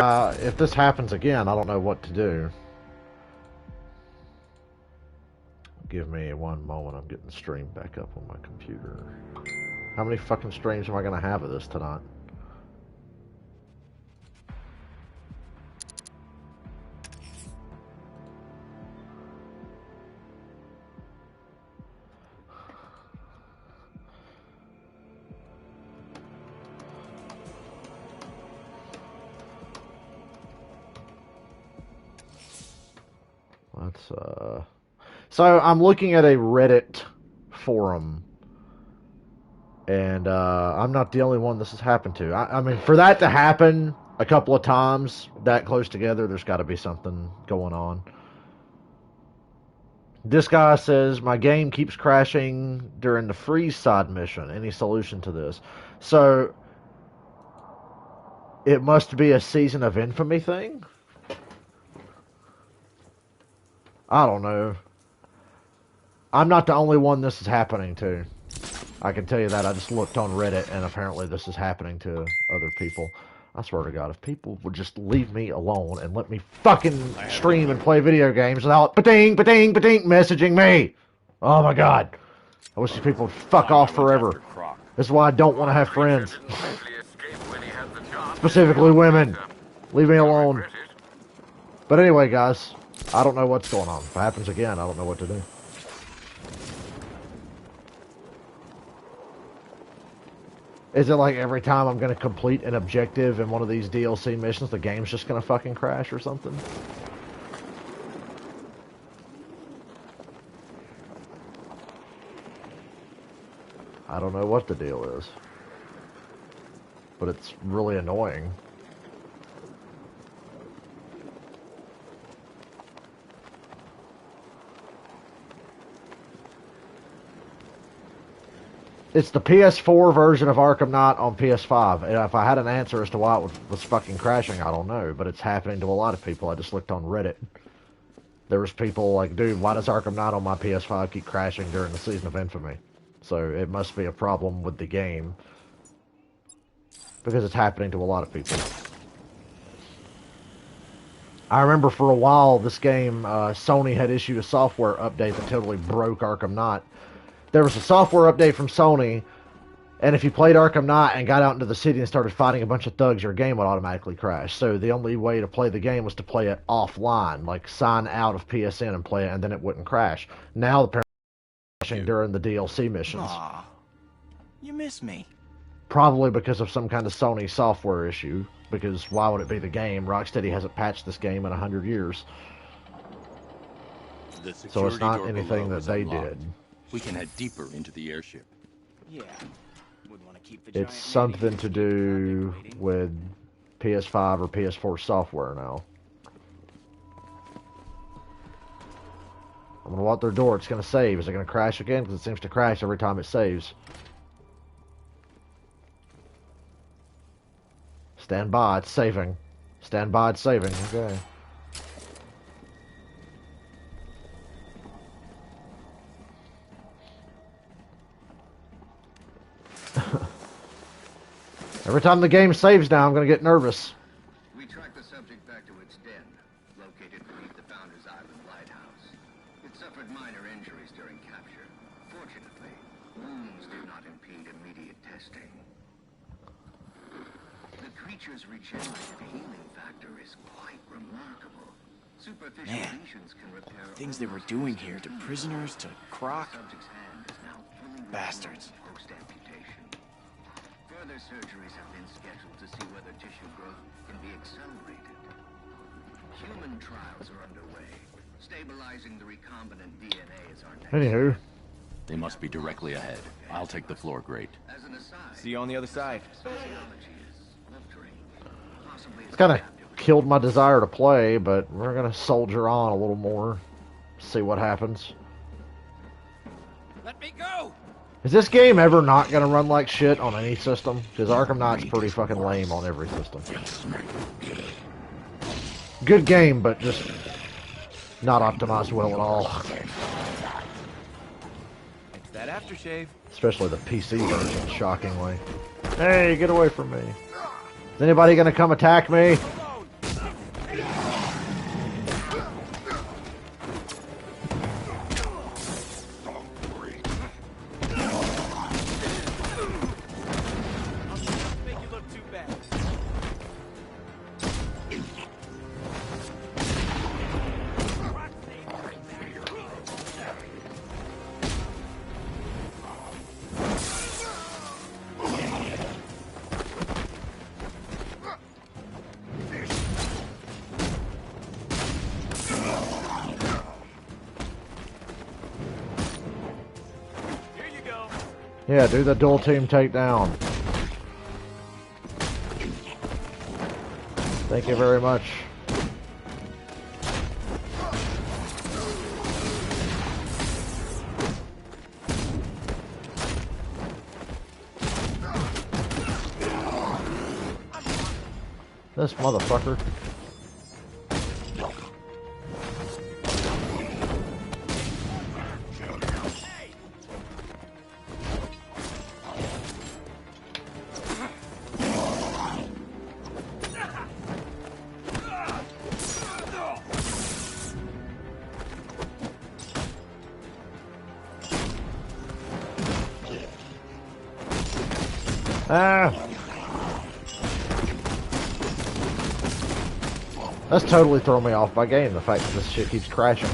If this happens again, I don't know what to do. Give me one moment. I'm getting the stream back up on my computer. How many fucking streams am I going to have of this tonight? Let's, So I'm looking at a Reddit forum, and I'm not the only one this has happened to. I mean, for that to happen a couple of times that close together, there's got to be something going on. This guy says, my game keeps crashing during the freeze side mission. Any solution to this? So, it must be a Season of Infamy thing? I don't know. I'm not the only one this is happening to. I can tell you that. I just looked on Reddit, and apparently this is happening to other people. I swear to God, if people would just leave me alone and let me fucking stream and play video games without ba-ding, ba-ding, ba-ding messaging me. Oh my God. I wish these people would fuck off forever. This is why I don't want to have friends. Specifically women. Leave me alone. But anyway, guys, I don't know what's going on. If it happens again, I don't know what to do. Is it like every time I'm going to complete an objective in one of these DLC missions, the game's just going to fucking crash or something? I don't know what the deal is. But it's really annoying. It's the PS4 version of Arkham Knight on PS5. And if I had an answer as to why it was fucking crashing, I don't know. But it's happening to a lot of people. I just looked on Reddit. There was people like, dude, why does Arkham Knight on my PS5 keep crashing during the Season of Infamy? So it must be a problem with the game. Because it's happening to a lot of people. I remember for a while, this game, Sony had issued a software update that totally broke Arkham Knight. There was a software update from Sony, and if you played Arkham Knight and got out into the city and started fighting a bunch of thugs, your game would automatically crash. So the only way to play the game was to play it offline, like sign out of PSN and play it, and then it wouldn't crash. Now the crashing during the DLC missions. Aw, you miss me. Probably because of some kind of Sony software issue. Because why would it be the game? Rocksteady hasn't patched this game in 100 years. So it's not anything that they did. We can head deeper into the airship. Yeah. Wouldn't want to keep the It's something to do with PS5 or PS4 software now. I'm gonna walk their door. It's gonna save. Is it gonna crash again? Because it seems to crash every time it saves. Stand by. It's saving. Stand by. It's saving. Okay. Every time the game saves now, I'm going to get nervous. We tracked the subject back to its den, located beneath the Founders Island lighthouse. It suffered minor injuries during capture. Fortunately, wounds do not impede immediate testing. The creature's regenerative healing factor is quite remarkable. Superficial lesions can repair things they were doing here to prisoners, to Croc. Subject's hand is now fully Bastards. post-amputation. Further surgeries have been scheduled to see whether tissue growth can be accelerated. Human trials are underway. Stabilizing the recombinant DNA is our next. Anywho. They must be directly ahead. I'll take the floor grate. As an aside, See you on the other side. physiology is altering. Possibly It's kind of killed my desire to play, but we're going to soldier on a little more. See what happens. Let me go! Is this game ever not going to run like shit on any system? Because Arkham Knight's pretty fucking lame on every system. Good game, but just not optimized well at all. It's that aftershave. Especially the PC version, shockingly. Hey, get away from me. Is anybody going to come attack me? Yeah, do the dual team takedown. Thank you very much. This motherfucker. Ah! That's totally thrown me off my game, the fact that this shit keeps crashing.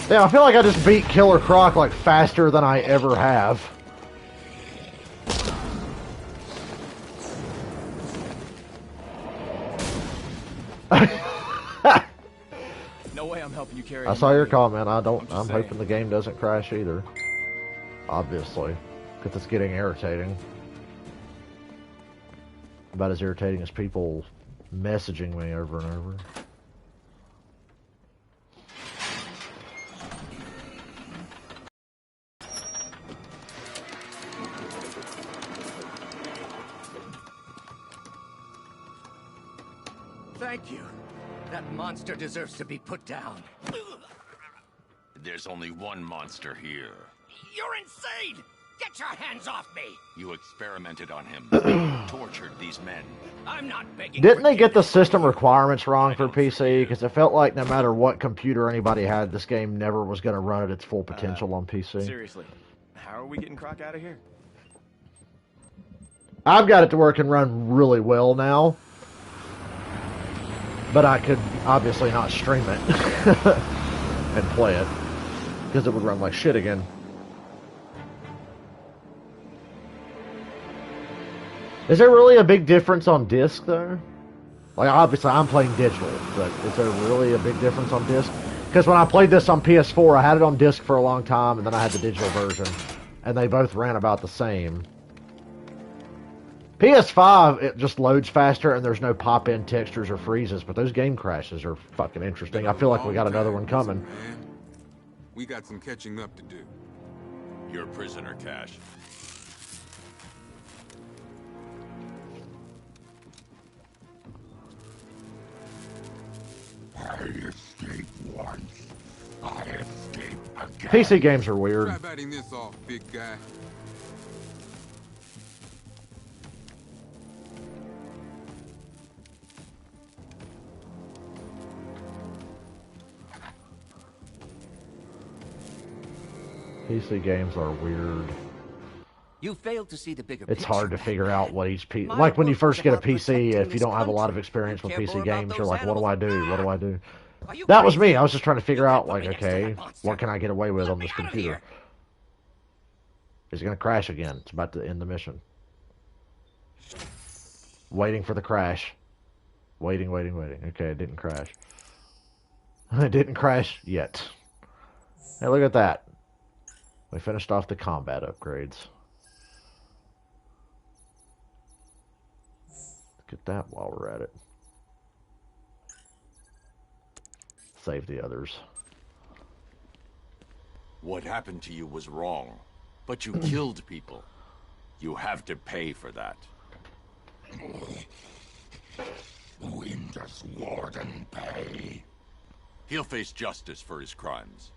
Yeah, I feel like I just beat Killer Croc like faster than I ever have. No way I'm helping you carry. I saw your comment. I'm hoping the game doesn't crash either. Obviously, because it's getting irritating. About as irritating as people messaging me over and over. Thank you. That monster deserves to be put down. There's only one monster here. You're insane! Get your hands off me! You experimented on him. Tortured these men. I'm not begging. Didn't they get the system requirements wrong for PC? Because it felt like no matter what computer anybody had, this game never was going to run at its full potential on PC. Seriously, how are we getting Croc out of here? I've got it to work and run really well now. But I could obviously not stream it and play it. Because it would run like shit again. Is there really a big difference on disc, though? Like, obviously, I'm playing digital, but is there really a big difference on disc? Because when I played this on PS4, I had it on disc for a long time, and then I had the digital version. And they both ran about the same. PS5, it just loads faster, and there's no pop-in textures or freezes, but those game crashes are fucking interesting. I feel like we got another one coming. We got some catching up to do. You're a prisoner, Cash. I escaped once. I escape again. PC games are weird. Try batting this off, big guy. PC games are weird. You failed to see the bigger It's picture, hard to man. figure out what each PC... My Like when you book first was get a about PC, protecting if you this don't have a lot of country. experience with You care PC more about games, you're those like, what do I do? animals? What do I do? Are you That was crazy? me. I was just trying to figure You out, can't like, put me next to okay, that monster. what can I get away with Let on me this out of computer? here. It's going to crash again. It's about to end the mission. Waiting for the crash. Waiting. Okay, it didn't crash. It didn't crash yet. Hey, look at that. We finished off the combat upgrades. Look at that while we're at it. Save the others. What happened to you was wrong, but you killed people. You have to pay for that. When does Warden pay? He'll face justice for his crimes.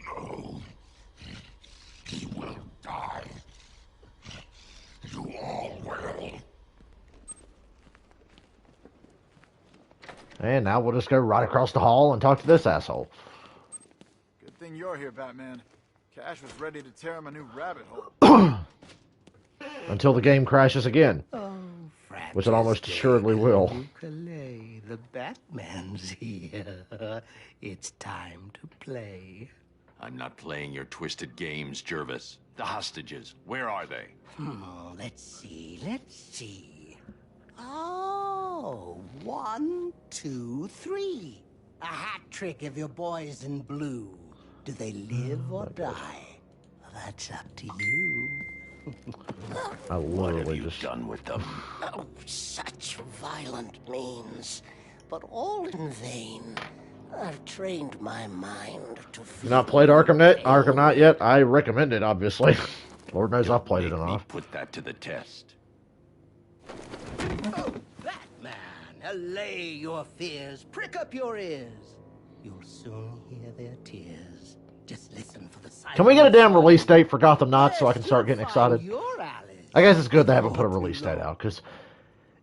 No. He will die. You all will. And now we'll just go right across the hall and talk to this asshole. Good thing you're here, Batman. Cash was ready to tear him a new rabbit hole. Until the game crashes again. Which it almost assuredly will. Ukulele, the Batman's here. It's time to play. I'm not playing your twisted games, Jervis. The hostages, where are they? Let's see. Oh, 1, 2, 3. A hat trick of your boys in blue. Do they live or die? That's up to you. I What have literally you just... done with them? Oh, such violent means, but all in vain. I've trained my mind to feel Not played Arkham Knight? pain. Arkham Knight yet? I recommend it, obviously. Lord knows I've played it Make me enough. put that to the test. Oh, Batman, allay your fears, prick up your ears. You'll soon hear their tears. Just listen for the silence. Can we get a damn release date for Gotham Knights so I can start getting excited? Your Alice. I guess it's good they haven't put a release date out, because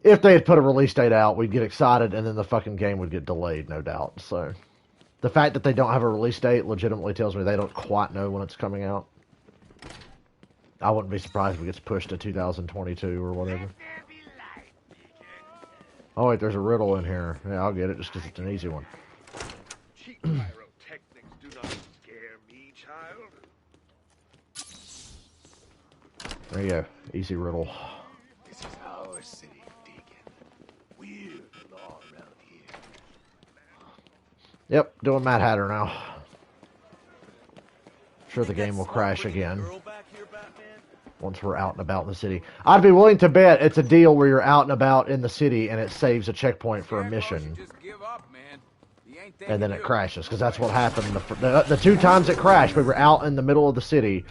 if they had put a release date out, we'd get excited, and then the fucking game would get delayed, no doubt. So, the fact that they don't have a release date legitimately tells me they don't quite know when it's coming out. I wouldn't be surprised if it gets pushed to 2022 or whatever. Oh wait, there's a riddle in here. Yeah, I'll get it just because it's an easy one. Cheap pyrotechnics do not scare me, child. There you go. Easy riddle. This is our city, Deacon. We're the law around here. Yep, doing Mad Hatter now. Sure the game will crash again once we're out and about in the city. I'd be willing to bet it's a deal where you're out and about in the city and it saves a checkpoint for a mission. Just give up, man. He ain't And then it crashes, because that's what happened. The two times it crashed, we were out in the middle of the city,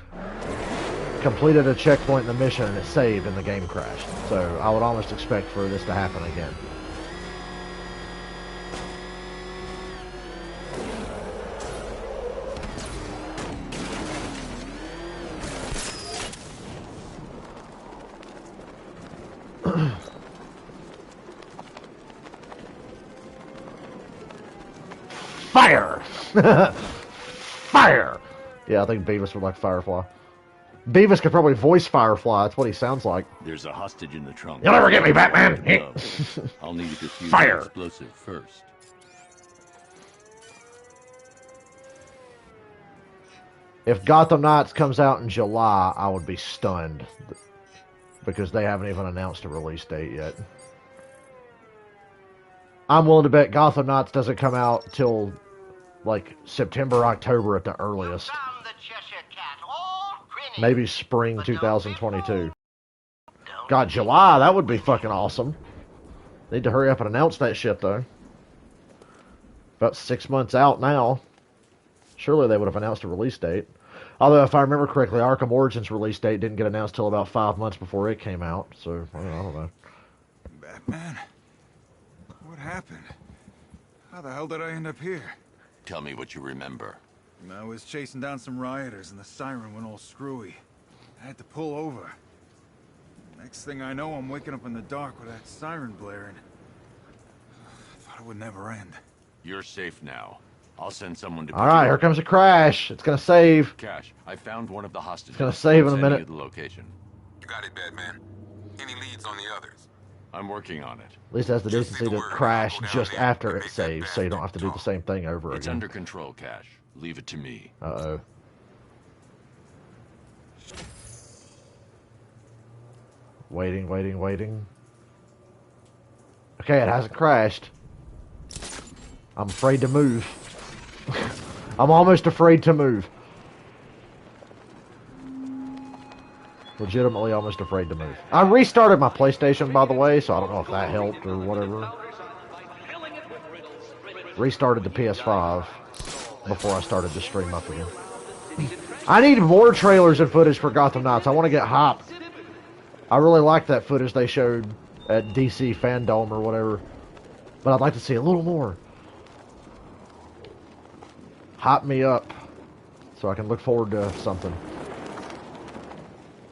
completed a checkpoint in the mission, and it saved, and the game crashed. So I would almost expect for this to happen again. Fire! Fire! Yeah, I think Beavis would like Firefly. Beavis could probably voice Firefly. That's what he sounds like. There's a hostage in the trunk. You'll never get me, Batman! I'll need to defuse Fire. the explosive first. If Gotham Knights comes out in July, I would be stunned. Because they haven't even announced a release date yet. I'm willing to bet Gotham Knights doesn't come out till, like, September, October at the earliest. Maybe spring 2022. God, July, that would be fucking awesome. Need to hurry up and announce that shit, though. About 6 months out now. Surely they would have announced a release date. Although, if I remember correctly, Arkham Origins release date didn't get announced till about 5 months before it came out. So, I don't know. Batman? What happened? How the hell did I end up here? Tell me what you remember. I was chasing down some rioters and the siren went all screwy. I had to pull over. Next thing I know, I'm waking up in the dark with that siren blaring. I thought it would never end. You're safe now. I'll send someone to. Alright, here comes a crash. It's gonna save. Cash, I found one of the hostages. It's gonna save in a Sending minute. you the location. Got it, Batman. Any leads on the others? I'm working on it. At least it has the decency to crash just after it saves, so you don't have to do the same thing over It's again. under control, Cash. Leave it to me. Uh-oh. Waiting, waiting, waiting. Okay, it hasn't crashed. I'm afraid to move. I'm almost afraid to move. Legitimately almost afraid to move. I restarted my PlayStation, by the way, so I don't know if that helped or whatever. Restarted the PS5 before I started to stream up again. I need more trailers and footage for Gotham Knights. I want to get hyped. I really like that footage they showed at DC Fandom or whatever. But I'd like to see a little more. Hype me up so I can look forward to something.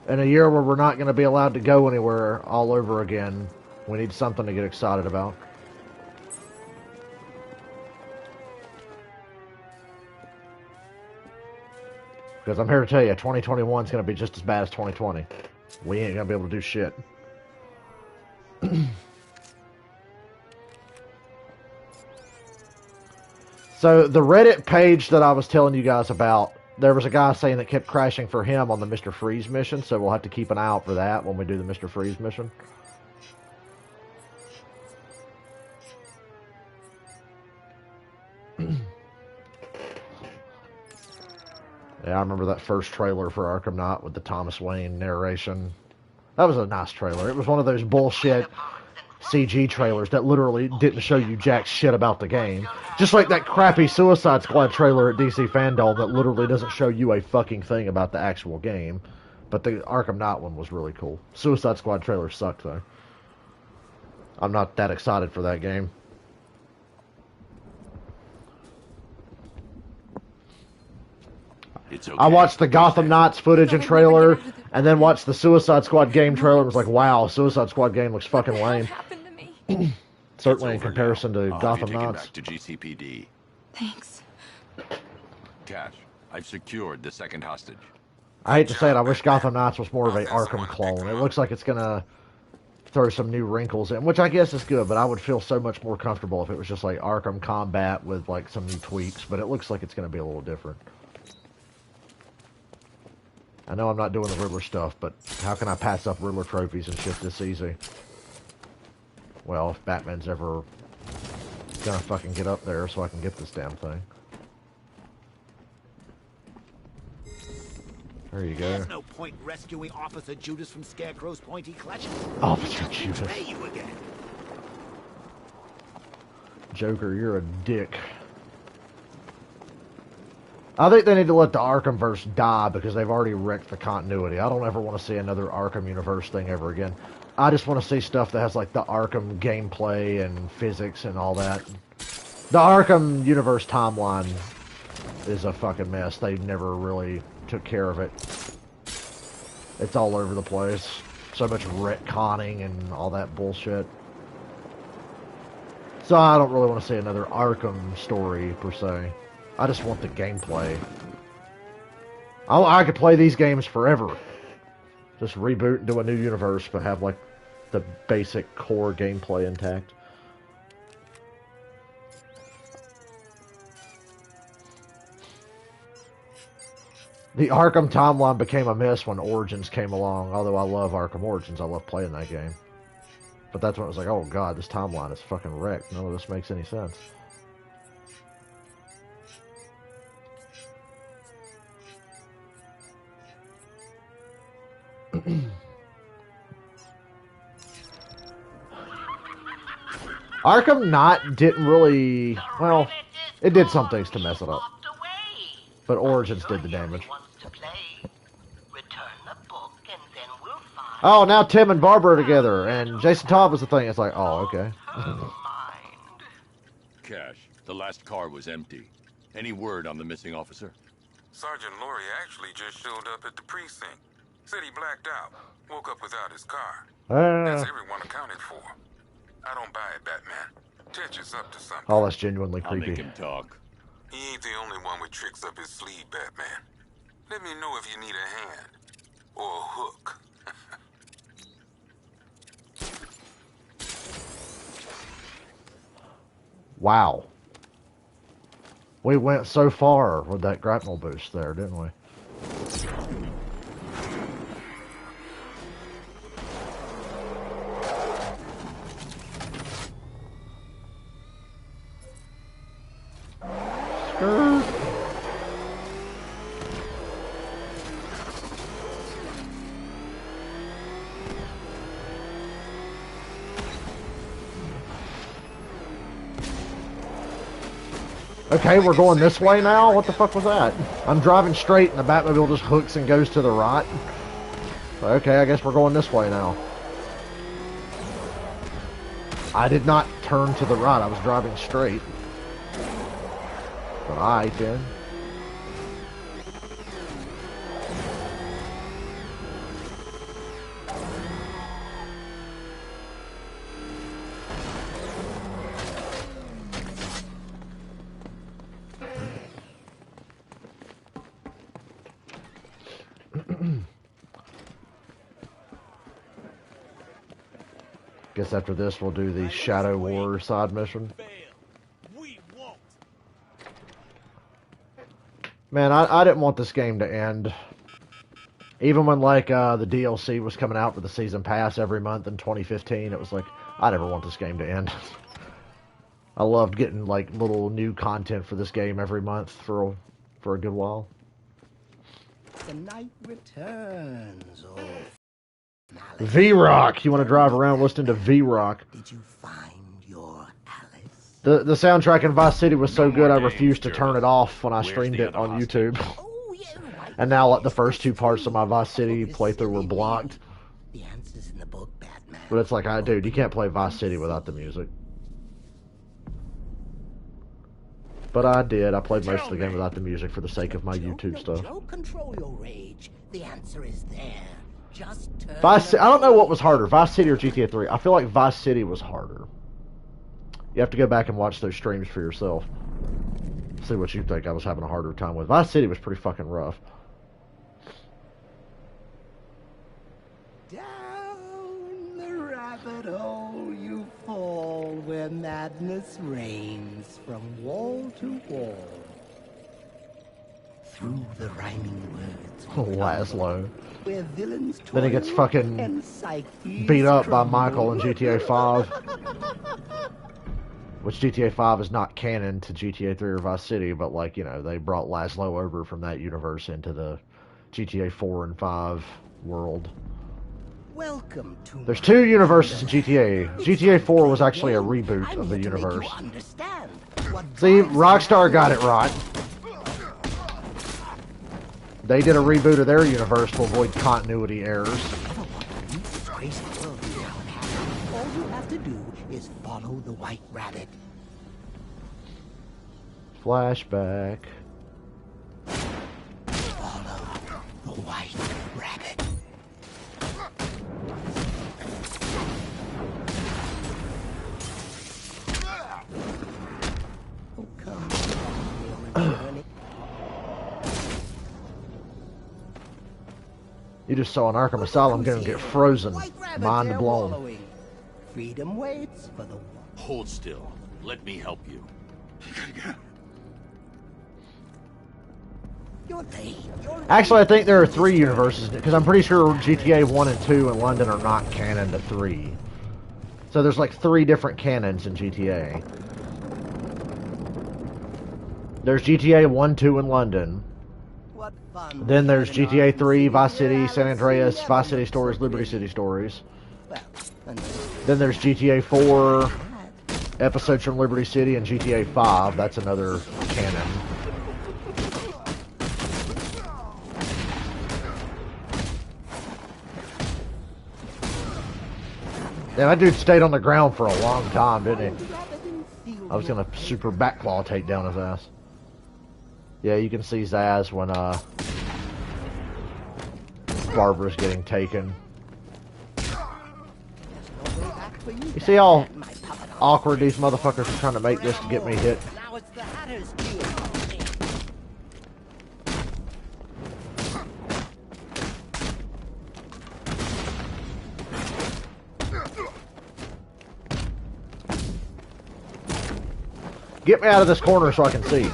In a year where we're not going to be allowed to go anywhere all over again, we need something to get excited about. Because I'm here to tell you, 2021 is going to be just as bad as 2020. We ain't going to be able to do shit. So, the Reddit page that I was telling you guys about there was a guy saying that kept crashing for him on the Mr. Freeze mission, so we'll have to keep an eye out for that when we do the Mr. Freeze mission. Yeah, I remember that first trailer for Arkham Knight with the Thomas Wayne narration. That was a nice trailer. It was one of those bullshit CG trailers that literally didn't show you jack shit about the game. Just like that crappy Suicide Squad trailer at DC Fandom that literally doesn't show you a fucking thing about the actual game. But the Arkham Knight one was really cool. Suicide Squad trailer sucked, though. I'm not that excited for that game. It's okay. I watched the Gotham Knights footage and trailer, and then watched the Suicide Squad game trailer and was like, wow, Suicide Squad game looks fucking lame. Certainly in comparison to Gotham Knights. Back to GCPD. Thanks. Cash, I've secured the second hostage. I hate to say it, I wish Gotham Knights was more of a Arkham clone. It looks like it's gonna throw some new wrinkles in, which I guess is good, but I would feel so much more comfortable if it was just like Arkham Combat with like some new tweaks, but it looks like it's gonna be a little different. I know I'm not doing the Riddler stuff, but how can I pass up Riddler trophies and shit this easy? Well, if Batman's ever gonna fucking get up there so I can get this damn thing. There you go. There's no point rescuing Officer Judas from Scarecrow's pointy clutches. Officer Judas. Betray you again. Joker, you're a dick. I think they need to let the Arkhamverse die because they've already wrecked the continuity. I don't ever want to see another Arkham universe thing ever again. I just want to see stuff that has like the Arkham gameplay and physics and all that. The Arkham universe timeline is a fucking mess. They never really took care of it. It's all over the place. So much retconning and all that bullshit. So I don't really want to see another Arkham story per se. I just want the gameplay. I could play these games forever. Just reboot and do a new universe, but have like the basic core gameplay intact. The Arkham timeline became a mess when Origins came along. Although I love Arkham Origins, I love playing that game. But that's when it was like, oh god, this timeline is fucking wrecked. None of this makes any sense. Arkham Knight didn't really, well, it did some things to mess it up. But Origins did the damage. Oh, now Tim and Barbara are together, and Jason Todd was the thing. It's like, oh, okay. Cash, the last car was empty. Any word on the missing officer? Sergeant Laurie actually just showed up at the precinct. Said he blacked out. Woke up without his car. That's everyone accounted for. I don't buy it, Batman. Tetch is up to something. Oh, that's genuinely I'll creepy. make him talk. He ain't the only one with tricks up his sleeve, Batman. Let me know if you need a hand. Or a hook. Wow. We went so far with that grapnel boost there, didn't we? Okay, we're going this way now? What the fuck was that? I'm driving straight and the Batmobile just hooks and goes to the right. Okay, I guess we're going this way now. I did not turn to the right, I was driving straight. But I did. Guess after this we'll do the Shadow War side mission. Man, I didn't want this game to end. Even when, like, the DLC was coming out for the Season Pass every month in 2015, it was like, I never want this game to end. I loved getting, like, little new content for this game every month for a good while. The night returns, oh. V-Rock! You want to drive around listening to V-Rock. Did you find your Alice? The soundtrack in Vice City was so good I refused to turn it off when I streamed it on YouTube. Oh, yeah, right. And now, like, the first 2 parts of my Vice City playthrough were blocked. The answer's in the book, Batman. But it's like, dude, you can't play Vice City without the music. But I did. I played most of the game without the music for the sake of my YouTube stuff. Don't control your rage. The answer is there. Just turn I don't know what was harder, Vice City or GTA 3. I feel like Vice City was harder. You have to go back and watch those streams for yourself. See what you think I was having a harder time with. Vice City was pretty fucking rough. Down the rabbit hole you fall, where madness reigns from wall to wall. Through the rhyming words. Laszlo. Where villains Then he gets toil fucking and psyches beat up by crumble. Michael in GTA 5. Which GTA 5 is not canon to GTA 3 or Vice City, but, like, you know, they brought Laszlo over from that universe into the GTA 4 and 5 world. Welcome to There's 2 universes in GTA. GTA 4 was actually a reboot of the universe. See, Rockstar got it right. They did a reboot of their universe to avoid continuity errors. All you have to do is follow the white rabbit. Flashback. Follow the white rabbit. Oh, come on. You just saw an Arkham Asylum gonna get frozen. Mind blown. Following. Freedom waits for the one. Hold still. Let me help you. You're late. Actually, I think there are 3 universes, because I'm pretty sure GTA 1 and 2 in London are not canon to 3. So there's like 3 different canons in GTA. There's GTA 1, 2 in London. What fun. Then there's GTA 3, Vice City, San Andreas, Vice City Stories, Liberty City Stories. Then there's GTA 4, episodes from Liberty City, and GTA 5. That's another canon. Yeah, that dude stayed on the ground for a long time, didn't he? I was gonna super backclaw take down his ass. Yeah, you can see Zaz when Barbara's getting taken. You see how awkward these motherfuckers are trying to make this to get me hit? Now it's the Hatter's deal. Get me out of this corner so I can see.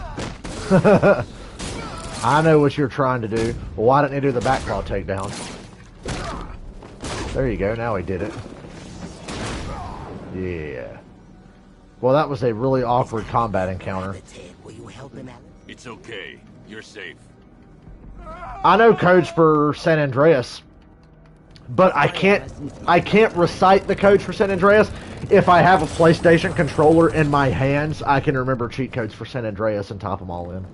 I know what you're trying to do. Well, why didn't he do the backclaw takedown? There you go, now he did it. Yeah. Well, that was a really awkward combat encounter. It's okay. You're safe. I know codes for San Andreas, but I can't recite the codes for San Andreas. If I have a PlayStation controller in my hands, I can remember cheat codes for San Andreas and type them all in.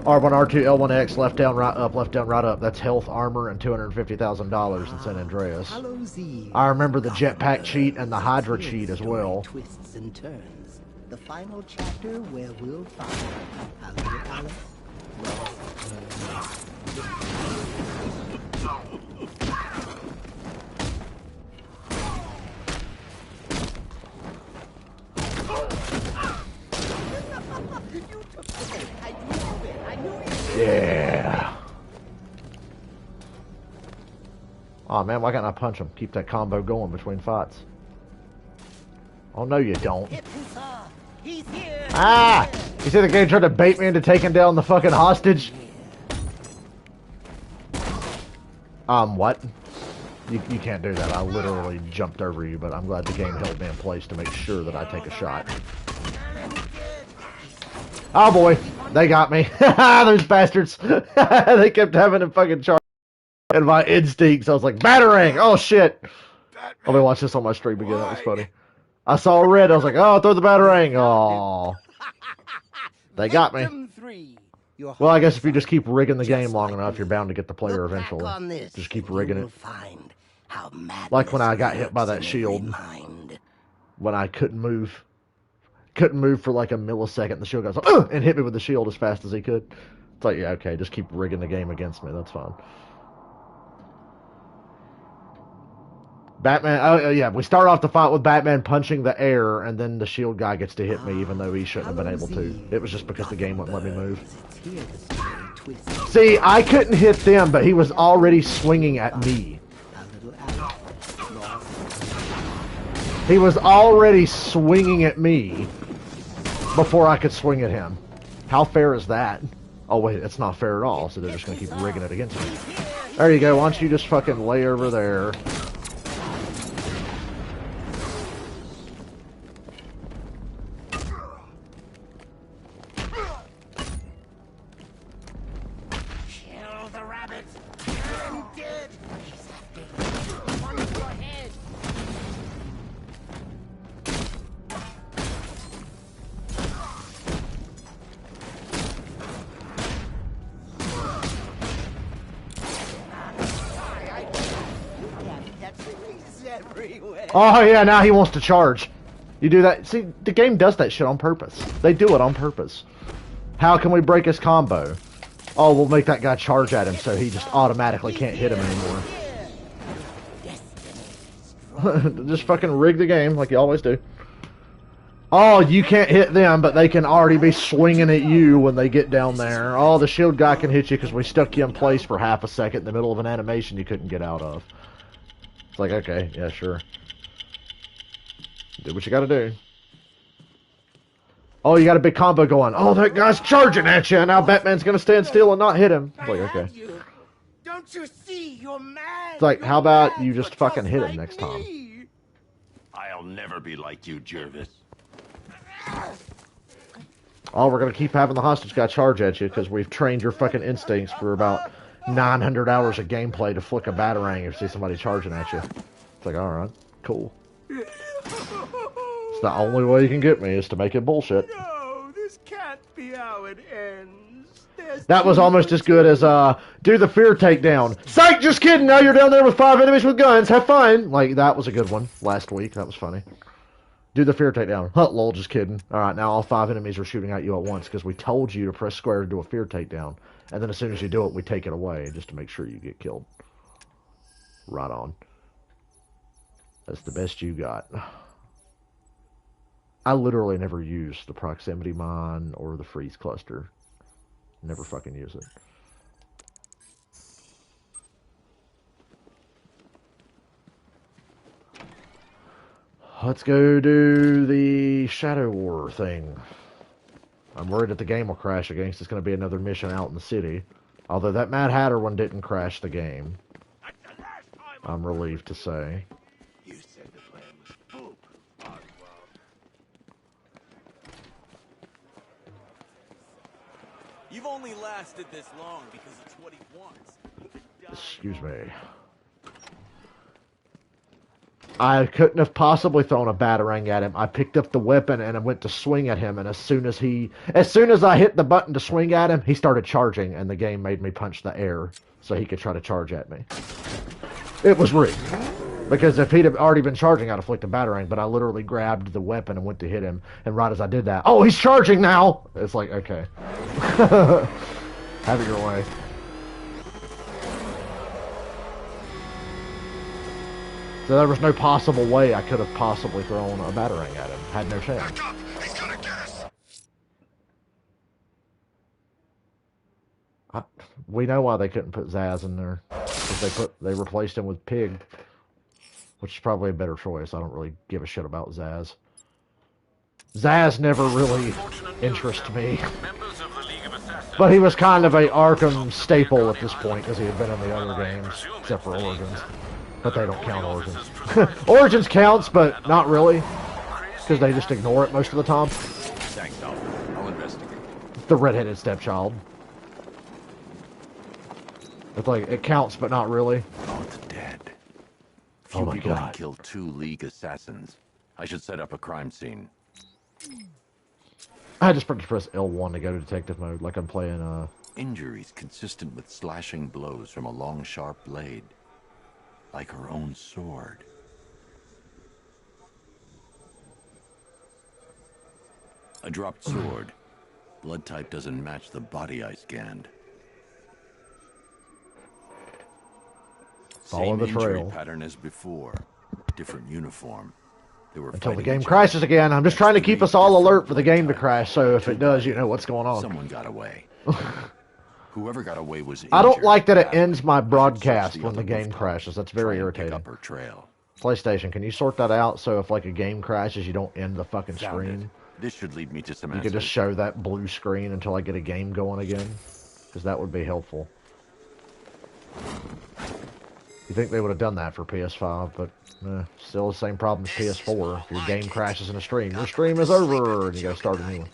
R1, R2, L1X, left down, right up, left down, right up. That's health, armor, and $250,000 in San Andreas. I remember the jetpack cheat and the Hydra cheat as well. Twists and turns. The final chapter where we'll find Yeah. Oh man, why can't I punch him? Keep that combo going between fights. Oh no, you don't. Ah! You see the game tried to bait me into taking down the fucking hostage? What? You can't do that. I literally jumped over you, but I'm glad the game held me in place to make sure that I take a shot. Oh boy, they got me. Those bastards. They kept having to fucking charge. And my instincts, I was like, Batarang! Oh shit! Let me watch this on my stream again, that was funny. I saw red, I was like, oh, throw the Batarang! Oh. They got me. Well, I guess if you just keep rigging the game long enough, you're bound to get the player eventually. Just keep rigging it. Like when I got hit by that shield. When I couldn't move. Couldn't move for like a millisecond. The shield goes, and hit me with the shield as fast as he could. It's like, yeah, okay, just keep rigging the game against me. That's fine. Batman, oh yeah, we start off the fight with Batman punching the air, and then the shield guy gets to hit me even though he shouldn't have been able to. It was just because the game wouldn't let me move. See, I couldn't hit them, but he was already swinging at me. He was already swinging at me before I could swing at him. How fair is that? Oh wait, it's not fair at all, so they're just gonna keep rigging it against me. There you go, why don't you just fucking lay over there. Oh yeah, now he wants to charge. You do that. See, the game does that shit on purpose. They do it on ppurpose. How can we break his combo? Oh, we'll make that guy charge at him so he just automatically can't hit him anymore. Just fucking rig the game like you always do. Oh, you can't hit them, but they can already be swinging at you when they get down there. Oh, the shield guy can hit you because we stuck you in place for half a second in the middle of an animation you couldn't get out of. It's like, okay, yeah, sure. Do what you gotta do. Oh, you got a big combo going. Oh, that guy's charging at you. Now Batman's gonna stand still and not hit him. It's like, okay. Don't you see? You're mad. It's like, how about you just fucking hit him next time? I'll never be like you, Jervis. Oh, we're gonna keep having the hostage guy charge at you because we've trained your fucking instincts for about 900 hours of gameplay to flick a Batarang if you see somebody charging at you. It's like, alright, cool. It's the only way you can get me is to make it bullshit. No, this can't be how it ends. That was almost as good as, do the fear takedown. Psych, just kidding, now you're down there with 5 enemies with guns, have fun! Like, that was a good one last week, that was funny. Do the fear takedown. Huh, lol, just kidding. Alright, now all 5 enemies are shooting at you at once because we told you to press square to do a fear takedown. And then as soon as you do it, we take it away just to make sure you get killed. Right on. That's the best you got. I literally never use the proximity mine or the freeze cluster. Never fucking use it. Let's go do the Shadow War thing. I'm worried that the game will crash again. It's going to be another mission out in the city. Although that Mad Hatter one didn't crash the game. I'm relieved to say. You said the plan was poop, Oswald. You've only lasted this long because it's what he wants. Excuse me. I couldn't have possibly thrown a Batarang at him. I picked up the weapon and I went to swing at him, and as soon as I hit the button to swing at him, he started charging, and the game made me punch the air so he could try to charge at me. It was rigged. Because if he'd have already been charging, I'd have flicked a Batarang, but I literally grabbed the weapon and went to hit him, and right as I did that, oh, he's charging now! It's like, okay. Have it your way. So there was no possible way I could have possibly thrown a Batarang at him. Had no chance. Back up! He's gonna get us! We know why they couldn't put Zaz in there. Because they replaced him with Pig. Which is probably a better choice. I don't really give a shit about Zaz. Zaz never really interested me. But he was kind of a Arkham staple at this point, because he had been in the other games, except for Origins. But they don't count Origins. Origins counts, but not really, because they just ignore it most of the time. Thanks, Alfred. I'll investigate. The redheaded stepchild. It's like, it counts, but not really. Oh, it's dead. Oh my people God. killed 2 League assassins. I should set up a crime scene. I just press L1 to go to detective mode, like I'm playing, Injuries consistent with slashing blows from a long, sharp blade. Like her own sword. A dropped sword. Blood type doesn't match the body I scanned. Follow Same the injury trail. pattern as before. Different uniform. They were Until the fighting game each crashes other. again. I'm just That's trying to keep 3 us all different alert for the blood game to types. crash, so if 2 it does, you bodies. know what's going on. Someone got away. Whoever got away was injured. I don't like that it badly. ends my I should broadcast search when the other game rooftops. crashes. That's Try very and pick irritating. up her trail. PlayStation, can you sort that out so if like a game crashes, you don't end the fucking Found screen? it. This should lead me to some You could just answers. show that blue screen until I get a game going again, because that would be helpful. You think they would have done that for PS5, but still the same problem as PS4. If your game crashes in a stream, your stream is over, and you gotta start a new one.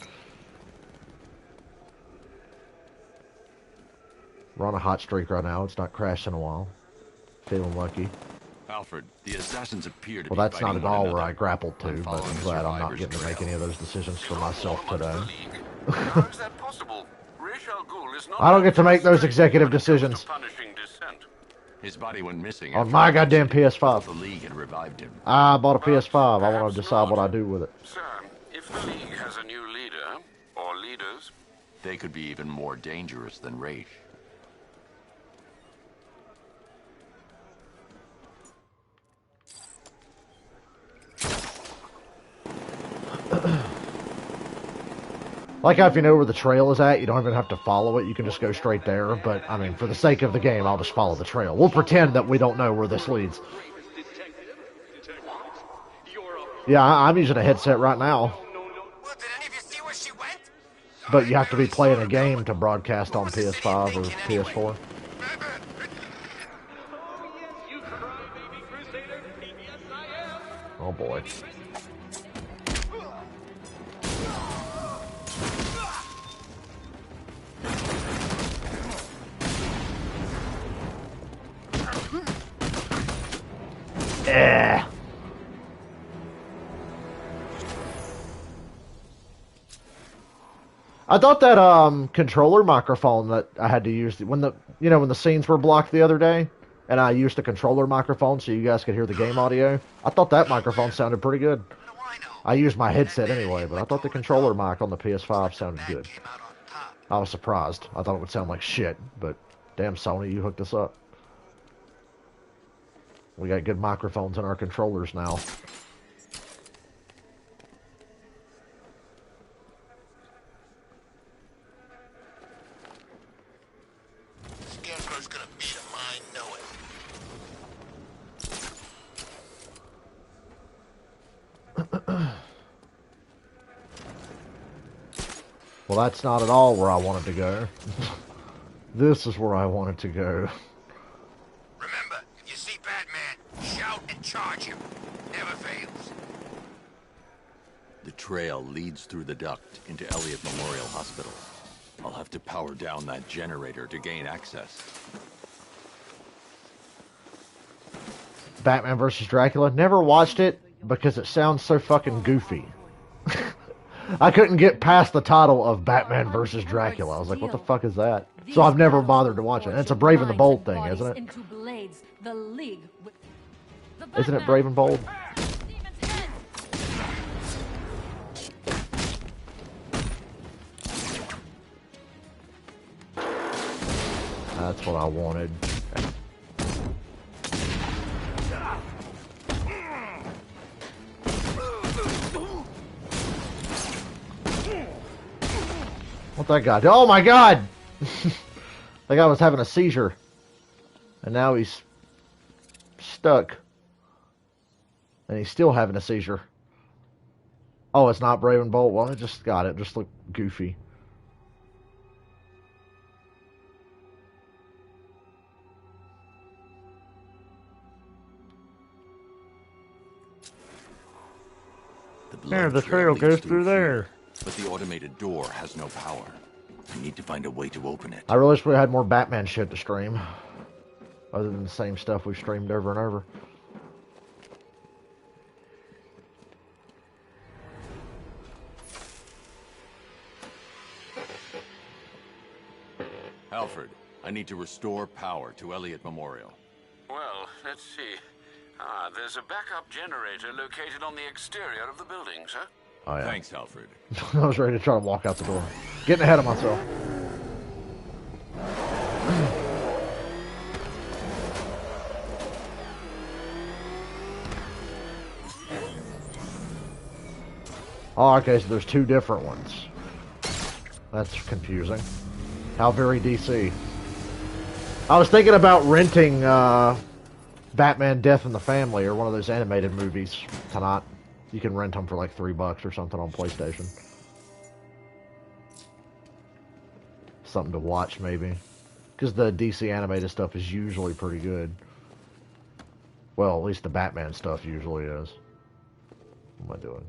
We're on a hot streak right now. It's not crashed in a while. Feeling lucky. Alfred, the assassins appear to Well, be that's not fighting at one all where another. I grappled to, I'm but following I'm the glad I'm not survivors' getting to make trail. any of those decisions for myself today. How is that possible? Ra's al Ghul is not I don't get to make those strict executive when it comes to decisions. punishing dissent. His body went missing On after my the goddamn incident. PS5. The League had revived him. I bought a PS5. I want Perhaps to decide what not. I do with it. Sir, if the League has a new leader, or leaders, They could be even more dangerous than Ra's. Like how if you know where the trail is at, you don't even have to follow it. You can just go straight there. But, I mean, for the sake of the game, I'll just follow the trail. We'll pretend that we don't know where this leads. Yeah, I'm using a headset right now. Well, did any of you see where she went? But you have to be playing a game to broadcast on PS5 or PS4. Oh boy. Yeah. I thought that controller microphone that I had to use when the scenes were blocked the other day, and I used the controller microphone so you guys could hear the game audio. I thought that microphone sounded pretty good. I used my headset anyway, but I thought the controller mic on the PS5 sounded good. I was surprised. I thought it would sound like shit, but damn Sony, you hooked us up. We got good microphones in our controllers now. Scarecrow's gonna beat him, I know it. Well, that's not at all where I wanted to go. This is where I wanted to go. Remember, if you see Batman, shout and charge him. Never fails. The trail leads through the duct into Elliott Memorial Hospital. I'll have to power down that generator to gain access. Batman vs. Dracula. Never watched it because it sounds so fucking goofy. I couldn't get past the title of Batman vs. Dracula. I was like, what the fuck is that? So I've never bothered to watch it. And it's a Brave and the Bold thing, isn't it? Isn't it Brave and Bold? That's what I wanted. What that guy do? Oh my god! That guy was having a seizure. And now he's stuck. And he's still having a seizure. Oh, it's not Brave and Bold? Well, I just got it. Just look goofy. There, the trail goes through there. But the automated door has no power. I need to find a way to open it. I really wish we had more Batman shit to stream. Other than the same stuff we've streamed over and over. Alfred, I need to restore power to Elliott Memorial. Well, let's see. There's a backup generator located on the exterior of the building, sir. Oh, yeah. Thanks, Alfred. I was ready to try to walk out the door. Getting ahead of myself. Oh, okay, so there's two different ones. That's confusing. How very DC. I was thinking about renting Batman Death in the Family or one of those animated movies tonight. You can rent them for like $3 or something on PlayStation. Something to watch, maybe. Because the DC animated stuff is usually pretty good. Well, at least the Batman stuff usually is. What am I doing?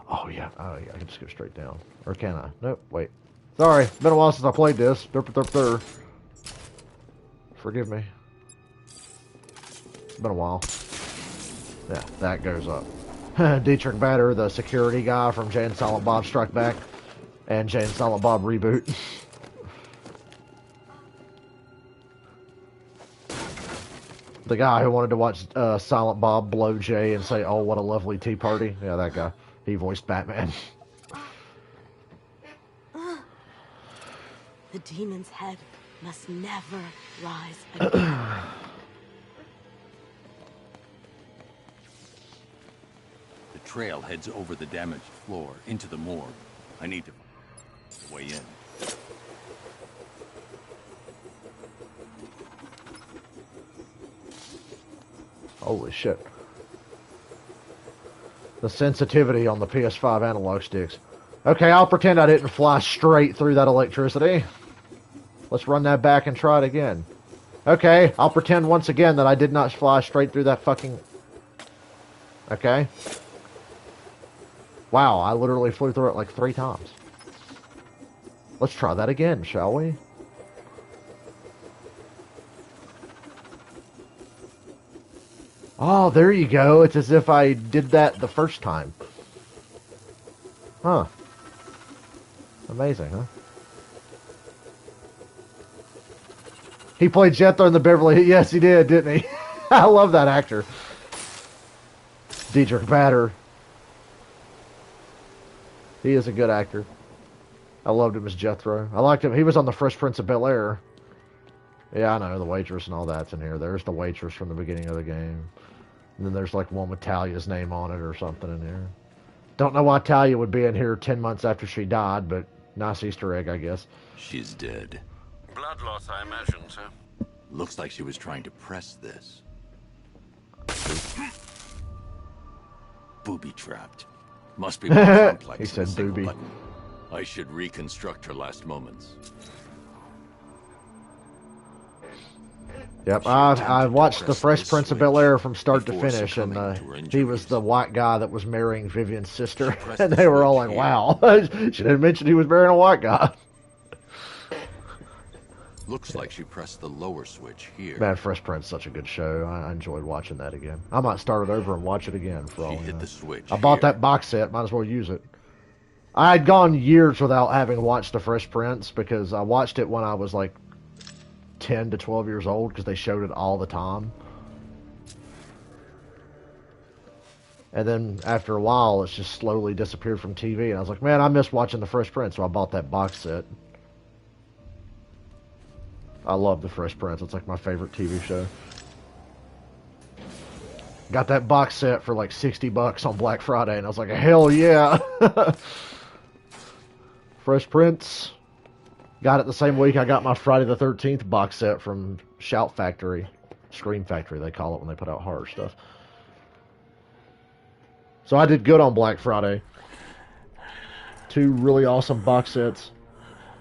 Oh, yeah. Oh, yeah. I can just go straight down. Or can I? Nope. Wait. Sorry. It's been a while since I played this. Forgive me. It's been a while. Yeah, that goes up. Dietrich Bader, the security guy from Jay and Silent Bob Strike Back. And Jay and Silent Bob Reboot. The guy who wanted to watch Silent Bob blow Jay and say, "Oh, what a lovely tea party." Yeah, that guy. He voiced Batman. The demon's head must never rise again. The trail heads over the damaged floor into the morgue. I need to find a way in. Holy shit. The sensitivity on the PS5 analog sticks. Okay, I'll pretend I didn't fly straight through that electricity. Let's run that back and try it again. Okay, I'll pretend once again that I did not fly straight through that fucking... Okay. Wow, I literally flew through it like 3 times. Let's try that again, shall we? Oh, there you go. It's as if I did that the first time. Huh. Amazing, huh? He played Jethro in the Beverly Hills. Yes, he did, didn't he? I love that actor. Dietrich Bader. He is a good actor. I loved him as Jethro. I liked him. He was on The Fresh Prince of Bel-Air. Yeah, I know. The waitress and all that's in here. There's the waitress from the beginning of the game. And then there's like one with Talia's name on it or something in here. Don't know why Talia would be in here 10 months after she died, but nice Easter egg, I guess. She's dead. Blood loss, I imagine, sir. Looks like she was trying to press this. Booby trapped. Must be more complex. He said booby. Button. I should reconstruct her last moments. Yep, I watched The Fresh Prince of Bel-Air from start to finish, and he was the white guy that was marrying Vivian's sister, and they were all like, wow, she didn't mention he was marrying a white guy. Looks like she pressed the lower switch here. Man, Fresh Prince, such a good show. I enjoyed watching that again. I might start it over and watch it again for all I know. She hit the switch. I bought that box set, might as well use it. I had gone years without having watched The Fresh Prince, because I watched it when I was like 10 to 12 years old, because they showed it all the time. And then after a while, it's just slowly disappeared from TV, and I was like, man, I miss watching The Fresh Prince, so I bought that box set. I love The Fresh Prince. It's like my favorite TV show. Got that box set for like $60 on Black Friday, and I was like, hell yeah. Fresh Prince. Got it the same week I got my Friday the 13th box set from Shout Factory. Scream Factory, they call it when they put out horror stuff. So I did good on Black Friday. 2 really awesome box sets.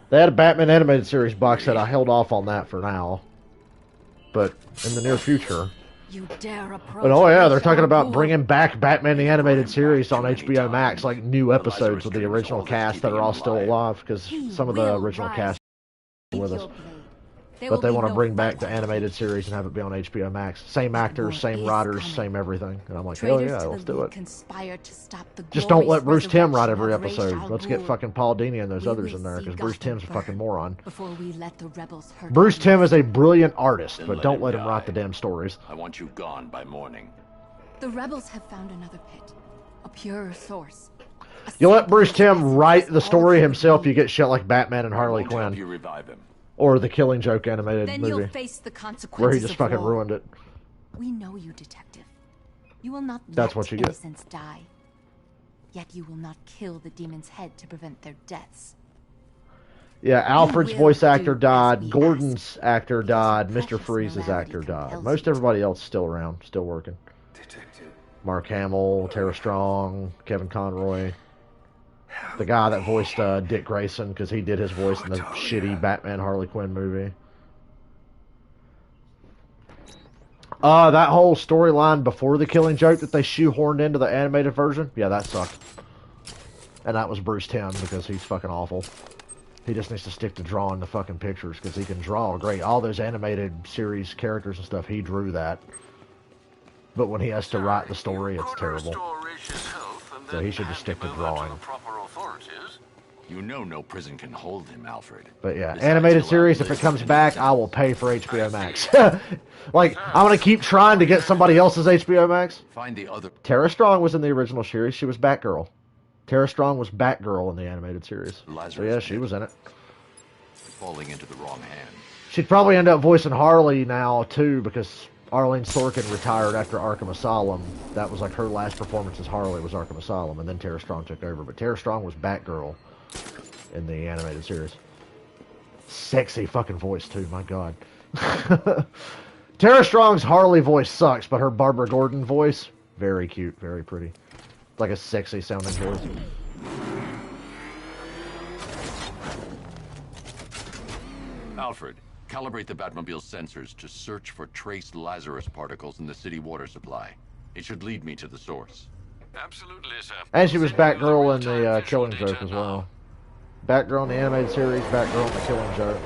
They had a Batman animated series box set. I held off on that for now, but in the near future. You dare approach. But oh yeah, they're talking about bringing back Batman the animated series on HBO Max, like new episodes with the original cast that are all still alive because some of the original cast are with us. But they want to bring back the animated series and have it be on HBO Max. Same actors, same writers, same everything. And I'm like, hell yeah, let's do it. Just don't let Bruce Timm write every episode. Let's get fucking Paul Dini and those others in there because Bruce Timm's a fucking moron. Bruce Timm is a brilliant artist, but don't let him write the damn stories. I want you gone by morning. The rebels have found another pit, a purer source. You let Bruce Timm write the story himself, you get shit like Batman and Harley Quinn. You revive him. Or the Killing Joke animated then movie. You'll face the consequences where he just of fucking war. ruined it. We know you, detective. You will not That's let what you get. innocents die. Yet you will not kill the demon's head to prevent their deaths. Yeah, Alfred's voice actor died, Gordon's actor died, Mr. Freeze's actor died. Most everybody else is still around, still working. Mark Hamill, Tara Strong, Kevin Conroy. The guy that voiced Dick Grayson, because he did his voice in the shitty Batman Harley Quinn movie. That whole storyline before the Killing Joke that they shoehorned into the animated version, yeah, that sucked. And that was Bruce Timm, because he's fucking awful. He just needs to stick to drawing the fucking pictures, because he can draw great. All those animated series characters and stuff, he drew that. But when he has to write the story, it's terrible. So he should just stick to drawing. You know no prison can hold him, Alfred. But yeah, animated series, if it comes back, I will pay for HBO Max. Like, I'm going to keep trying to get somebody else's HBO Max. Find the other. Tara Strong was in the original series. She was Batgirl. Tara Strong was Batgirl in the animated series. So yeah, she was in it. Falling into the wrong hand. She'd probably end up voicing Harley now, too, because Arlene Sorkin retired after Arkham Asylum. That was like her last performance as Harley was Arkham Asylum, and then Tara Strong took over. But Tara Strong was Batgirl in the animated series. Sexy fucking voice, too, my god. Tara Strong's Harley voice sucks, but her Barbara Gordon voice, very cute, very pretty. Like a sexy sounding voice. Alfred, calibrate the Batmobile's sensors to search for trace Lazarus particles in the city water supply. It should lead me to the source. Absolutely, sir. And she was Batgirl in the Killing Joke as well. Batgirl in the animated series, Batgirl in the Killing Joke.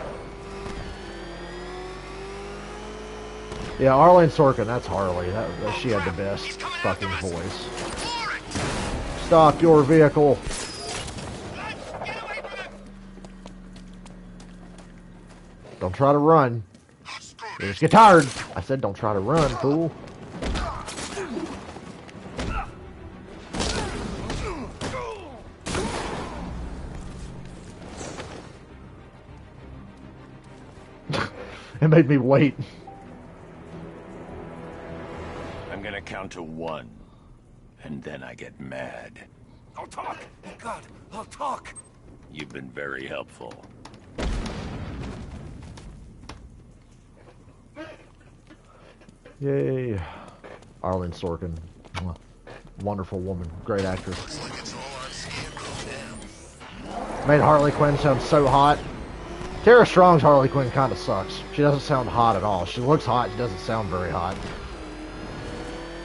Yeah, Arlene Sorkin, that's Harley. She had the best fucking voice. Stop your vehicle. Don't try to run. You just get tired. I said don't try to run, fool. It made me wait. I'm gonna count to 1, and then I get mad. I'll talk. God, I'll talk. You've been very helpful. Yay. Arlene Sorkin. Wonderful woman. Great actress. Made Harley Quinn sound so hot. Tara Strong's Harley Quinn kind of sucks. She doesn't sound hot at all. She looks hot. She doesn't sound very hot.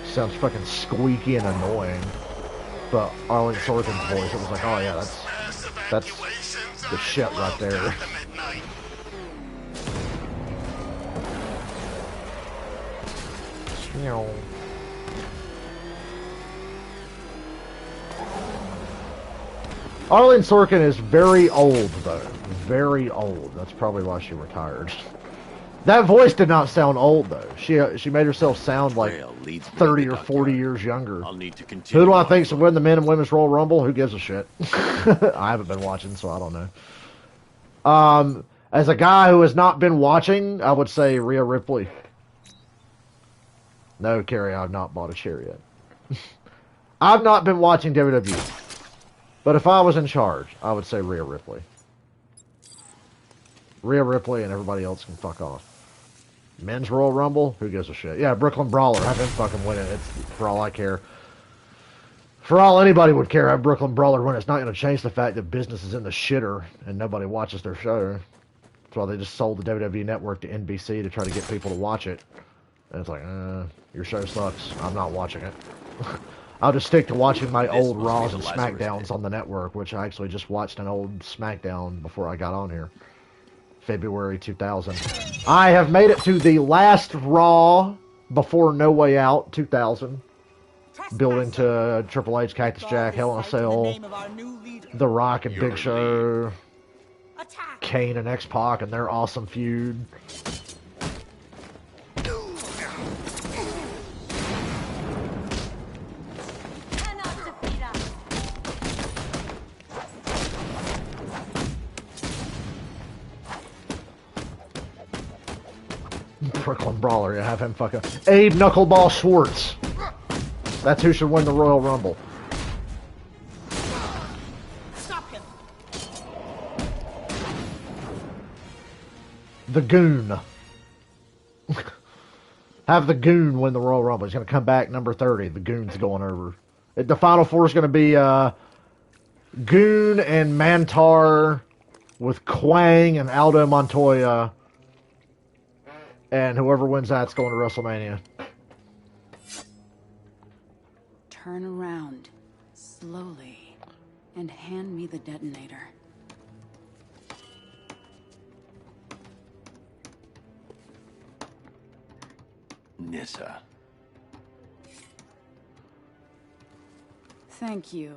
She sounds fucking squeaky and annoying. But Arlene Sorkin's voice, it was like, oh yeah, that's the shit right there. Arlene Sorkin is very old, though. Very old. That's probably why she retired. That voice did not sound old, though. She made herself sound like 30 or 40 years younger. Who do I think should win the Men and Women's Royal Rumble? Who gives a shit? I haven't been watching, so I don't know. As a guy who has not been watching, I would say Rhea Ripley. No, Carrie, I've not bought a chair yet. I've not been watching WWE. But if I was in charge, I would say Rhea Ripley. Rhea Ripley and everybody else can fuck off. Men's Royal Rumble? Who gives a shit? Yeah, Brooklyn Brawler. Have him fucking win it. It's for all I care. For all anybody would care, at Brooklyn Brawler when it's not going to change the fact that business is in the shitter and nobody watches their show. That's why they just sold the WWE Network to NBC to try to get people to watch it. And it's like, your show sucks. I'm not watching it. I'll just stick to watching my old Raws and SmackDowns on the network, which I actually just watched an old SmackDown before I got on here. February 2000. I have made it to the last Raw before No Way Out 2000. Building to Triple H, Cactus Jack, Hell in a Cell, The Rock and Big Show, Kane and X-Pac and their awesome feud. Brooklyn Brawler, you have him fucking Abe Knuckleball Schwartz. That's who should win the Royal Rumble. Stop him. The Goon. Have the Goon win the Royal Rumble. He's going to come back number 30. The Goon's going over. The Final Four is going to be Goon and Mantar with Quang and Aldo Montoya. And whoever wins that's going to WrestleMania. Turn around, slowly, and hand me the detonator. Nissa. Thank you,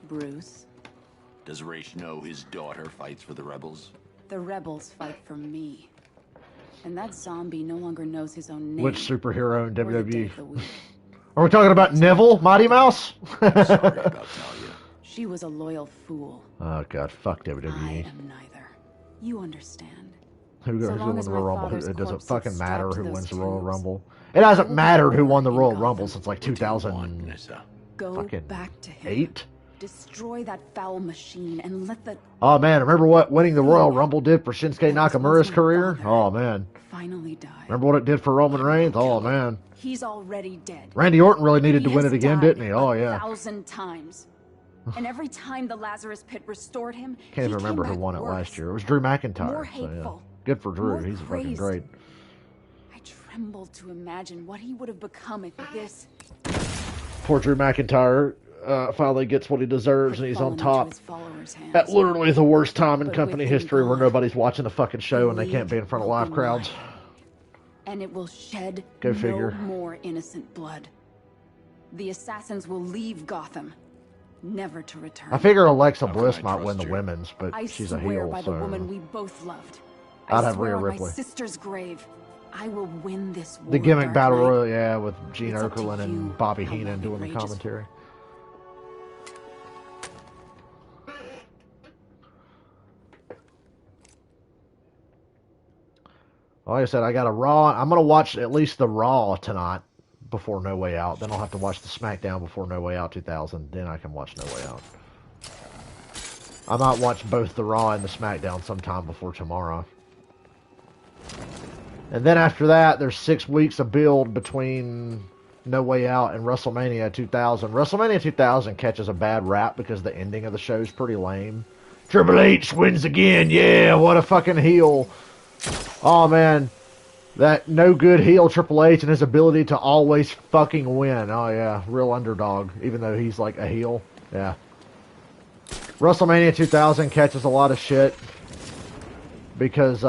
Bruce. Does Raish know his daughter fights for the rebels? The rebels fight for me. And that zombie no longer knows his own name. Which superhero in WWE? Are we talking about Neville, Mighty Mouse? Sorry about Talia. She was a loyal fool. Oh god, fuck WWE. I am neither. You understand. Who's going to win the Royal Rumble? It doesn't fucking matter who wins the Royal tubes. Rumble. It hasn't mattered who won the Royal Rumble since like 2000. Go back to him. 8? Destroy that foul machine and let the... Oh man, remember what winning the Royal Rumble did for Shinsuke Nakamura's career? Oh man. Finally died. Remember what it did for Roman Reigns? Oh man. He's already dead. Randy Orton really needed to win it again, didn't he? Oh yeah. 1,000 times. And every time the Lazarus Pit restored him, Can't even remember who won it last year. It was Drew McIntyre. More So, yeah. hateful. Good for Drew. More He's fucking crazed. great. I tremble to imagine what he would have become if this... Poor Drew McIntyre finally gets what he deserves and he's on top at literally the worst time in company history where nobody's watching the fucking show and they can't be in front of live crowds. And it will shed Go figure. no more innocent blood. The assassins will leave Gotham, never to return. I figure Alexa Bliss might win the women's, but I she's a swear heel, by so the woman we both loved. I'd I have swear Rhea on Ripley. my sister's grave, I will win this war. The gimmick Dark battle Knight. royal, yeah, with Gene It's up to Okerlund you and Bobby how Heenan doing the outrageous. commentary. Like I said, I got a Raw. I'm going to watch at least the Raw tonight before No Way Out. Then I'll have to watch the SmackDown before No Way Out 2000. Then I can watch No Way Out. I might watch both the Raw and the SmackDown sometime before tomorrow. And then after that, there's 6 weeks of build between No Way Out and WrestleMania 2000. WrestleMania 2000 catches a bad rap because the ending of the show is pretty lame. Triple H wins again. Yeah, what a fucking heel. Oh, man. That no good heel Triple H and his ability to always fucking win. Oh, yeah. Real underdog, even though he's like a heel. Yeah. WrestleMania 2000 catches a lot of shit because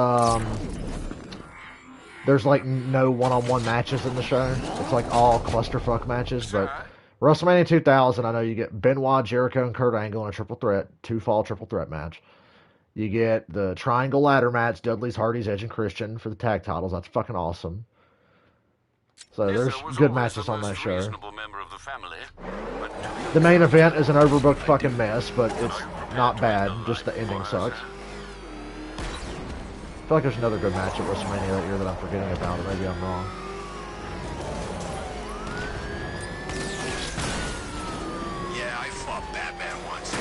there's like no one-on-one matches in the show. It's like all clusterfuck matches. But WrestleMania 2000, I know you get Benoit, Jericho, and Kurt Angle in a triple threat, 2-fall triple threat match. You get the triangle ladder match, Dudley's, Hardy's, Edge, and Christian for the tag titles. That's fucking awesome. So there's good matches on that show. The main event is an overbooked fucking mess, but it's not bad. Just the ending sucks. I feel like there's another good match at WrestleMania that year that I'm forgetting about, or maybe I'm wrong. Yeah, I fought Batman once.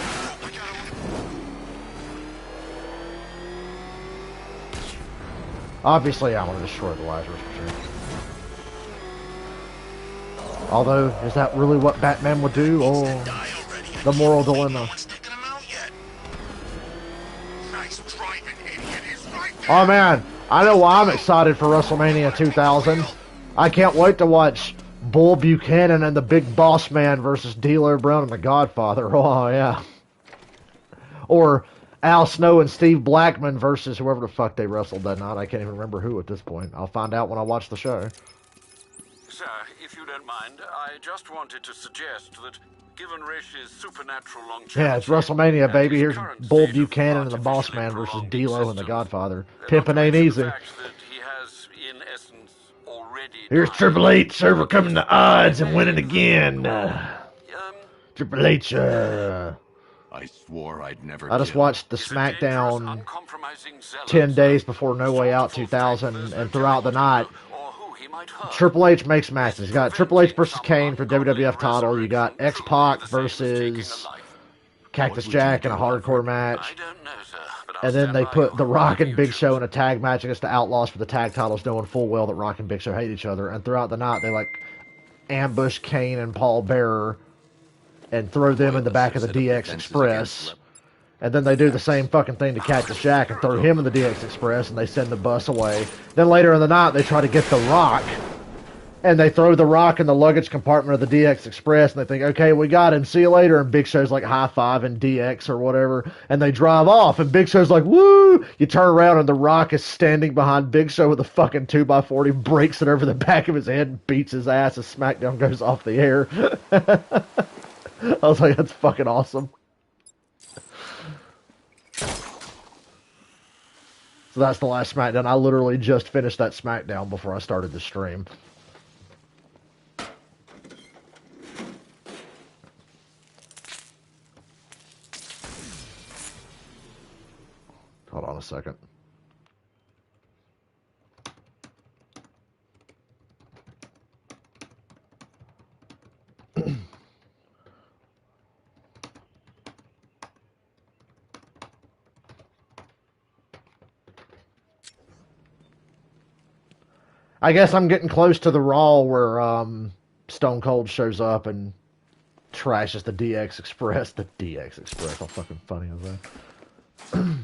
Obviously, I want to destroy the Lazarus Machine. Although, is that really what Batman would do? Oh, the moral dilemma. Oh man, I know why I'm excited for WrestleMania 2000. I can't wait to watch Bull Buchanan and the Big Boss Man versus D'Lo Brown and the Godfather. Oh yeah. Or Al Snow and Steve Blackman versus whoever the fuck they wrestled that night. I can't even remember who at this point. I'll find out when I watch the show. Sir, if you don't mind, I just wanted to suggest that given Rish's supernatural longevity... Yeah, it's WrestleMania, baby. Here's Bull Buchanan and the Boss Man versus D'Lo and the Godfather. Pimpin' ain't easy. Here's Triple H overcoming the odds and winning again. Triple H, I swore I'd never. I just watched the SmackDown 10 days before No Way Out 2000, and throughout the night, Triple H makes matches. You got Triple H versus Kane for WWF title. You got X-Pac versus Cactus Jack in a hardcore match. And then they put The Rock and Big Show in a tag match against the Outlaws for the tag titles, knowing full well that Rock and Big Show hate each other. And throughout the night, they like ambush Kane and Paul Bearer and throw them in the back of the DX Express. And then they do the same fucking thing to Cactus Jack and throw him in the DX Express, and they send the bus away. Then later in the night, they try to get The Rock, and they throw The Rock in the luggage compartment of the DX Express, and they think, okay, we got him, see you later. And Big Show's like high-fiving DX or whatever, and they drive off, and Big Show's like, woo! You turn around, and The Rock is standing behind Big Show with a fucking 2x40, he breaks it over the back of his head, and beats his ass as SmackDown goes off the air. I was like, that's fucking awesome. So that's the last SmackDown. I literally just finished that SmackDown before I started the stream. Hold on a second. I guess I'm getting close to the Raw where Stone Cold shows up and trashes the DX Express. The DX Express. How fucking funny is that?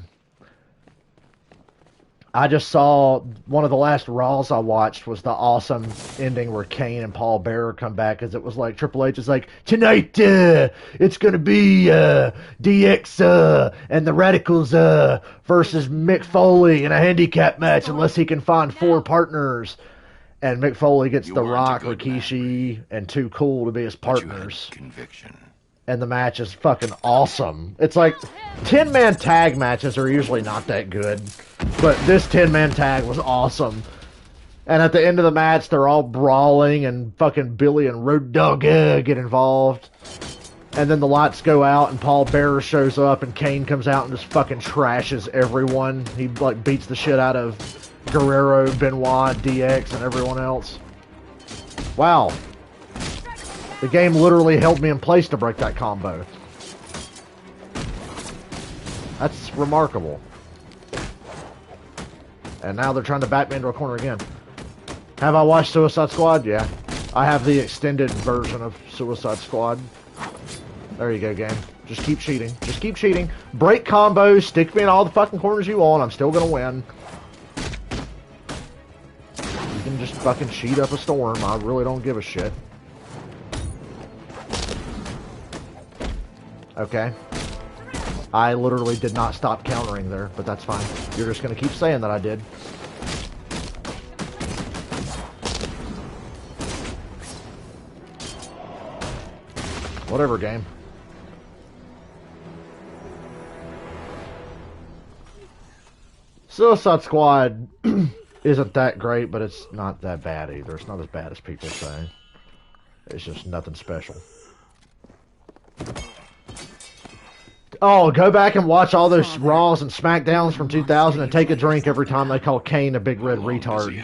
I just saw one of the last Raws I watched was the awesome ending where Kane and Paul Bearer come back, because it was like Triple H is like, tonight it's gonna be DX and the Radicals versus Mick Foley in a handicap match unless he can find 4 partners. And Mick Foley gets The Rock, Rikishi, and Too Cool to be his partners. Conviction. And the match is fucking awesome. It's like 10-man tag matches are usually not that good, but this 10-man tag was awesome. And at the end of the match, they're all brawling, and fucking Billy and Road Dogg get involved. And then the lights go out, and Paul Bearer shows up, and Kane comes out and just fucking trashes everyone. He like beats the shit out of Guerrero, Benoit, DX, and everyone else. Wow. The game literally held me in place to break that combo. That's remarkable. And now they're trying to back me into a corner again. Have I watched Suicide Squad? Yeah. I have the extended version of Suicide Squad. There you go, game. Just keep cheating. Just keep cheating. Break combos. Stick me in all the fucking corners you want. I'm still gonna win. You can just fucking cheat up a storm. I really don't give a shit. Okay. I literally did not stop countering there, but that's fine. You're just going to keep saying that I did. Whatever, game. Suicide Squad isn't that great, but it's not that bad either. It's not as bad as people say. It's just nothing special. Oh, go back and watch all those Raws and SmackDowns from 2000 and take a drink every time they call Kane a big red retard.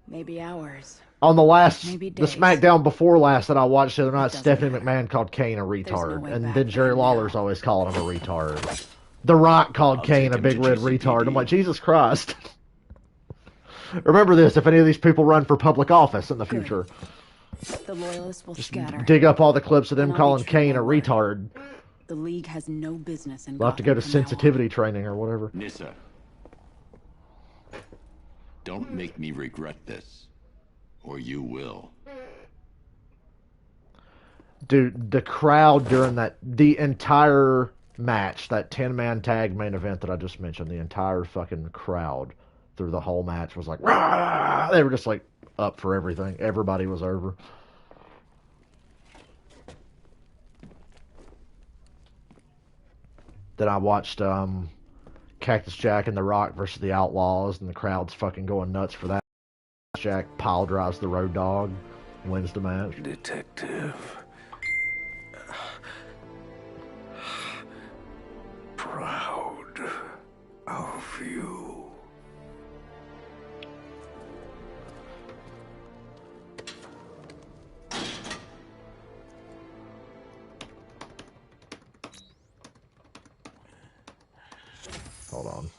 Maybe hours. On the last, the SmackDown before last that I watched the other night, Stephanie McMahon called Kane a retard. And then Jerry Lawler's always calling him a retard. The Rock called Kane a big red retard. I'm like, Jesus Christ. Remember this if any of these people run for public office in the future. The loyalists will Just scatter. dig up all the clips of them And I'll be calling true Kane to a my word. retard. The League has no business in We'll have to go to Gotham from now on. sensitivity training or whatever. Nissa. Don't make me regret this. Or you will. Dude, the crowd during the entire match, that 10-man tag main event that I just mentioned, the entire fucking crowd through the whole match was like, rah! They were just like up for everything. Everybody was over. Then I watched Cactus Jack and The Rock versus the Outlaws, and the crowd's fucking going nuts for that. Jack pile drives the Road Dogg, wins the match. Detective. Proud of you. Hold on.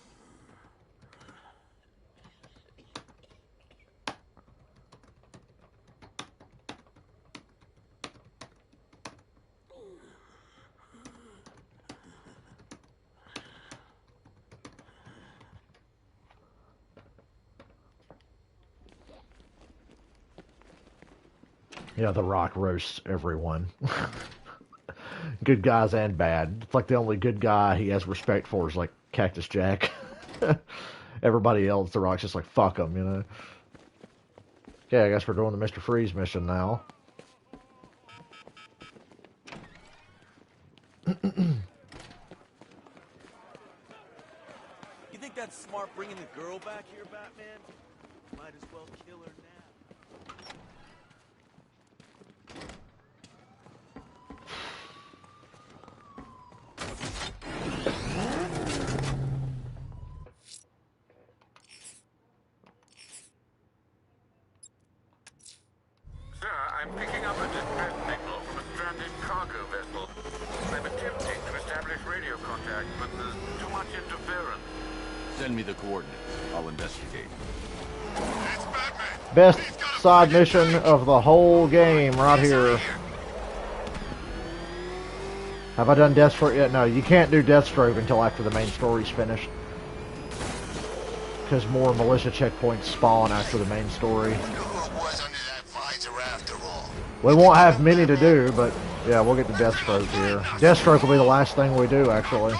Yeah, The Rock roasts everyone. Good guys and bad. It's like the only good guy he has respect for is like Cactus Jack. Everybody else, The Rock's just like, fuck him, you know? Okay, I guess we're doing the Mr. Freeze mission now. You think that's smart bringing the girl back here, Batman? Might as well kill her now. Sir, I'm picking up a distress signal from a stranded cargo vessel. I'm attempting to establish radio contact, but there's too much interference. Send me the coordinates. I'll investigate. Best side mission of the whole game right here. Have I done Deathstroke yet? No, you can't do Deathstroke until after the main story's finished. Because more militia checkpoints spawn after the main story. We won't have many to do, but yeah, we'll get to Deathstroke here. Deathstroke will be the last thing we do, actually.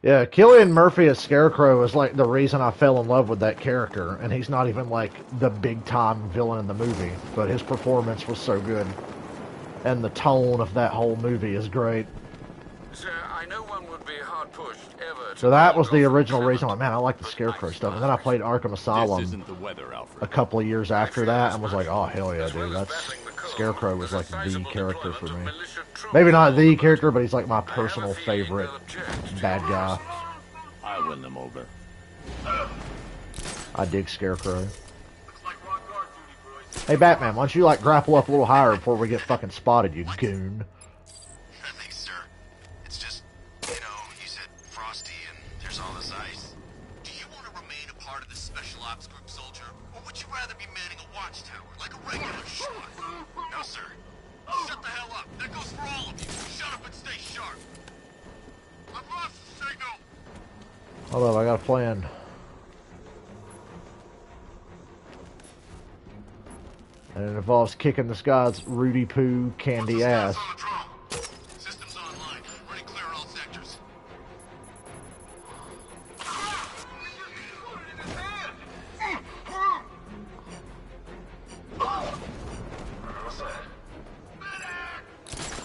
Yeah, Cillian Murphy as Scarecrow is like the reason I fell in love with that character, and he's not even like the big time villain in the movie, but his performance was so good. And the tone of that whole movie is great. Sir, I know one would be hard pushed ever to So that was the original reason, like, man, I like the Scarecrow stuff. And then I played Arkham Asylum isn't the weather, Alfred. a couple of years after that and was like, oh, hell yeah, dude, that's... Scarecrow was like the character for me. Maybe not the character, but he's like my personal favorite bad guy. I'll win them over. I dig Scarecrow. Hey, Batman, why don't you, like, grapple up a little higher before we get fucking spotted, you goon? Thanks, sir. It's just, you know, you said Frosty and there's all this ice. Do you want to remain a part of this special ops group, soldier? Or would you rather be manning a watchtower, like a regular shot? No, sir. Shut the hell up. That goes for all of you. Shut up and stay sharp. I've lost the signal. Hold up, I got a plan. And it involves kicking this guy's Rudy Poo candy ass. Systems online. Ready clear all sectors. What's that?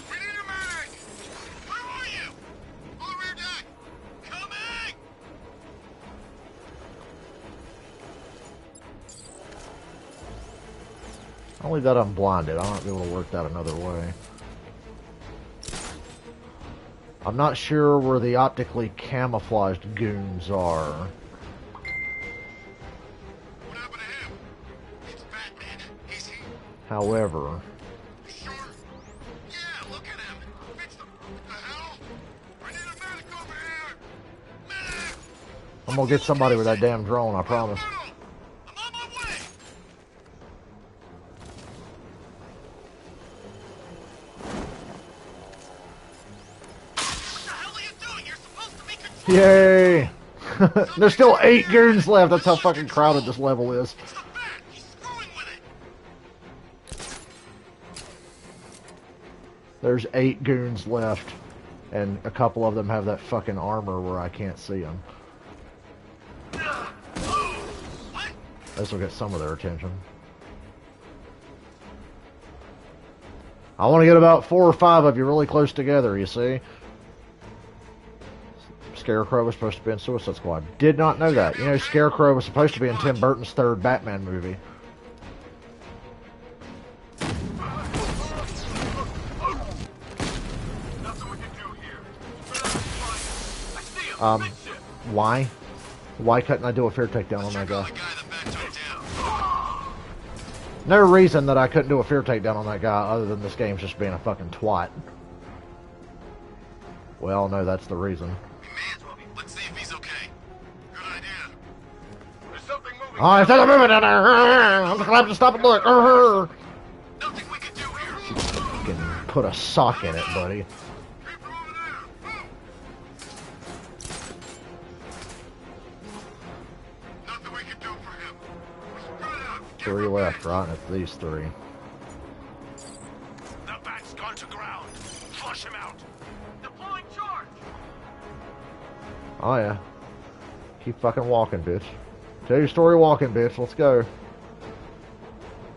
We need a medic! Where are you? On the rear deck! Coming! Only that I'm blinded. I might be able to work that another way. I'm not sure where the optically camouflaged goons are. What happened to him? It's Batman. He's here. However, Sure? Yeah, I'm gonna get somebody with that damn drone, I promise. Yay! There's still 8 goons left. That's how fucking crowded this level is. There's 8 goons left, and a couple of them have that fucking armor where I can't see them. This will get some of their attention. I want to get about 4 or 5 of you really close together, you see? Scarecrow was supposed to be in Suicide Squad. Did not know that. You know, Scarecrow was supposed to be in Tim Burton's 3rd Batman movie. Why? Why couldn't I do a fear takedown on that guy? No reason that I couldn't do a fear takedown on that guy other than this game's just being a fucking twat. Well, no, that's the reason. Let's see if he's okay. Good idea. There's something moving. Oh, there's something moving down there. I'm just gonna have to stop and look. Nothing we can do here. Fucking put a sock in it, buddy. 3 left, right? It's these 3. The bat's gone to ground. Flush him out. Deploying charge. Oh yeah. Keep fucking walking, bitch. Tell your story walking, bitch. Let's go.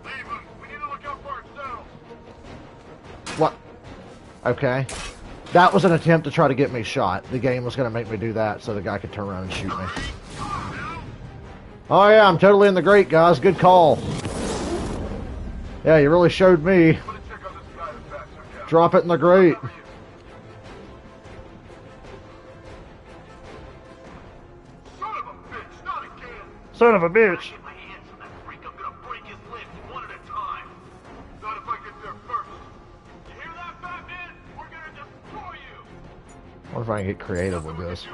Leave him. We need to look out for ourselves. What? Okay. That was an attempt to try to get me shot. The game was going to make me do that so the guy could turn around and shoot me. Oh yeah, I'm totally in the grate, guys. Good call. Yeah, you really showed me. Drop it in the grate. Son of a bitch. What if I can get creative with this?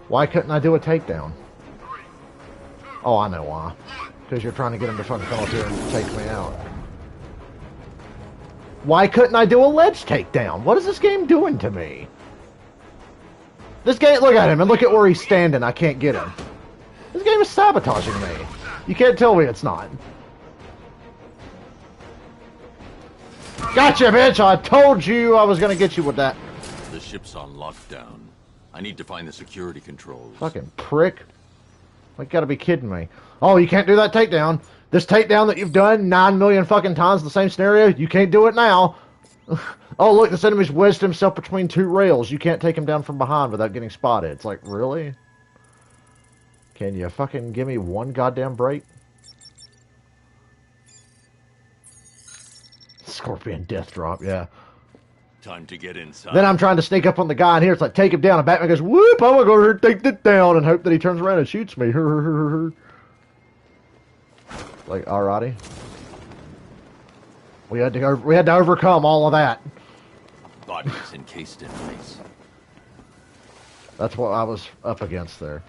Why couldn't I do a takedown? Oh, I know why. Because you're trying to get him to fucking come up here and take me out. Why couldn't I do a ledge takedown? What is this game doing to me? This game, look at him and look at where he's standing. I can't get him. This game is sabotaging me. You can't tell me it's not. Gotcha, bitch! I told you I was gonna get you with that. The ship's on lockdown. I need to find the security controls. Fucking prick. Like, gotta be kidding me. Oh, you can't do that takedown. This takedown that you've done 9 million fucking times in the same scenario, you can't do it now. Oh, look, this enemy's wedged himself between 2 rails. You can't take him down from behind without getting spotted. It's like, really? Can you fucking give me one goddamn break? Scorpion death drop, yeah. Time to get inside. Then I'm trying to sneak up on the guy in here. It's like, take him down. And Batman goes, whoop, I'm gonna go over here and take it down and hope that he turns around and shoots me. Like, alrighty. We had to overcome all of that. Bodies encased in ice. That's what I was up against there.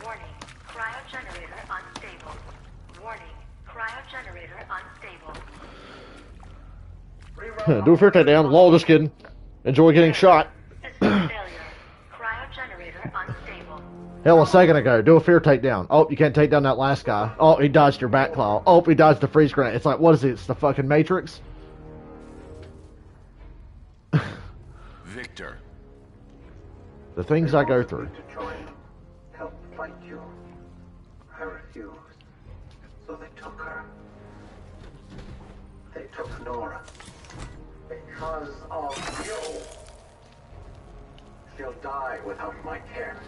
Warning, cryogenerator unstable. Warning, cryogenerator unstable. Do a fair takedown. Lol, just kidding. Enjoy getting shot. Hell, a second ago, do a fear takedown. Oh, you can't take down that last guy. Oh, he dodged your back claw. Oh, he dodged the freeze grenade. It's like, what is it? It's the fucking Matrix? Victor. The things I go through. To join, help fight you. I refused. So they took her. They took Nora. Because of you. She'll die without my care.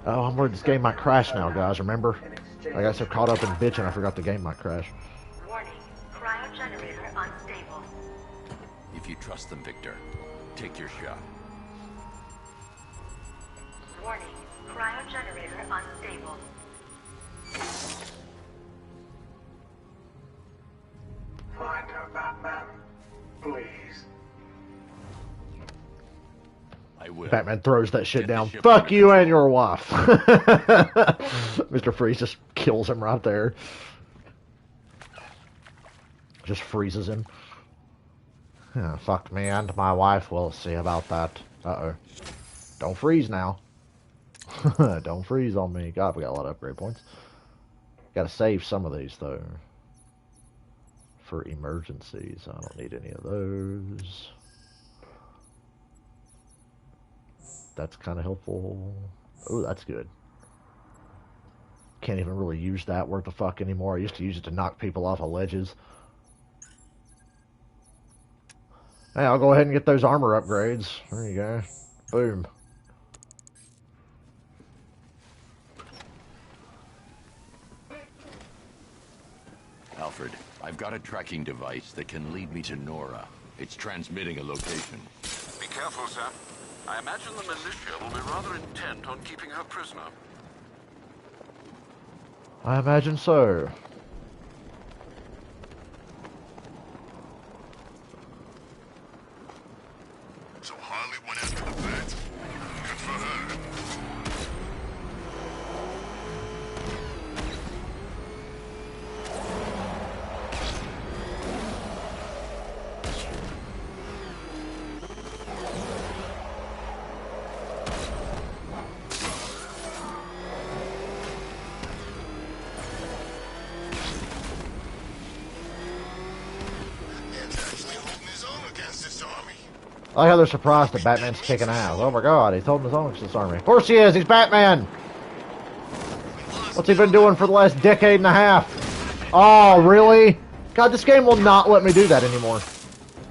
Oh, I'm worried this game might crash now, guys. Remember? I got so caught up in bitching, I forgot the game might crash. Warning, cryogenerator unstable. If you trust them, Victor, Take your shot. Warning, cryogenerator unstable. Find her, Batman. Please. I will. Batman throws that shit down. Fuck you and your wife. Mr. Freeze just kills him right there. Just freezes him. Yeah, fuck me and my wife. We'll see about that. Uh-oh. Don't freeze now. Don't freeze on me. God, we got a lot of upgrade points. Gotta save some of these, though. For emergencies. I don't need any of those. That's kind of helpful. Oh, that's good. Can't even really use that worth the fuck anymore. I used to use it to knock people off of ledges. Hey, I'll go ahead and get those armor upgrades. There you go. Boom. Alfred, I've got a tracking device that can lead me to Nora. It's transmitting a location. Be careful, sir. I imagine the militia will be rather intent on keeping her prisoner. I imagine so. So Harley went after the bat. Good for her. I like how they're surprised that Batman's kicking ass. Oh my god, he's holding his own against this army. Of course he is, he's Batman! What's he been doing for the last decade and a half? Oh, really? God, this game will not let me do that anymore.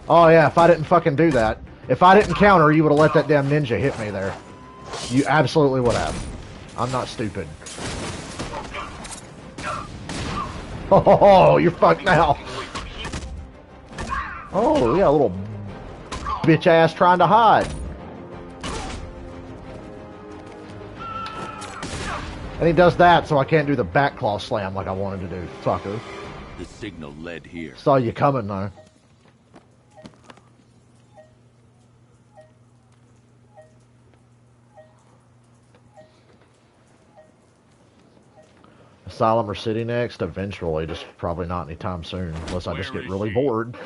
Oh yeah, if I didn't fucking do that. If I didn't counter, you would have let that damn ninja hit me there. You absolutely would have. I'm not stupid. Oh, you're fucked now. Oh, yeah, a little bitch ass trying to hide. And he does that, so I can't do the back claw slam like I wanted to do. Fucker. The signal led here. Saw you coming, though. Asylum or City next? Eventually, just probably not anytime soon, unless I just get really bored.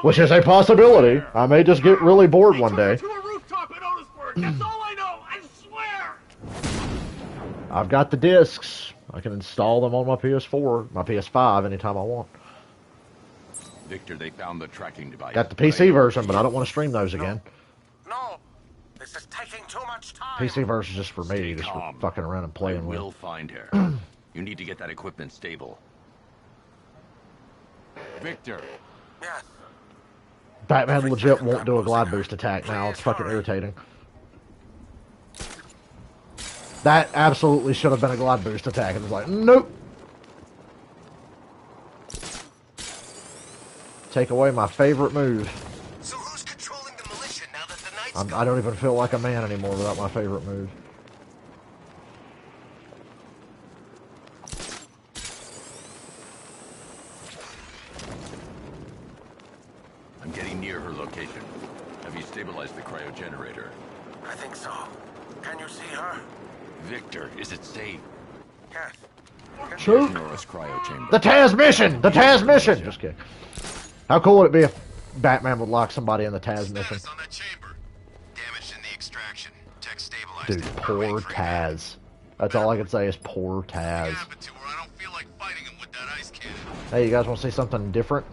Which is a possibility. I may just get really bored one day. That's all I know, I swear! I've got the discs. I can install them on my PS4, my PS5 anytime I want. Victor, they found the tracking device. Got the PC version, but I don't want to stream those again. No, this is taking too much time. PC version just for me, just for fucking around and playing with. We'll find her. You need to get that equipment stable. Victor. Yes. Batman legit won't do a glide boost attack now. It's fucking irritating. That absolutely should have been a glide boost attack. It was like, nope. Take away my favorite move. So who's controlling the militia now that the night's I don't even feel like a man anymore without my favorite move. I'm getting near her location. Have you stabilized the cryogenerator? I think so. Can you see her? Victor, is it safe? Yes. Shoot! Nora's cryo chamber. The Taz mission! The Taz mission! Just kidding. How cool would it be if Batman would lock somebody in the Taz mission? damaged in the extraction. Tech stabilized. Dude, poor Taz. That's all I can say is poor Taz. Hey, you guys want to see something different?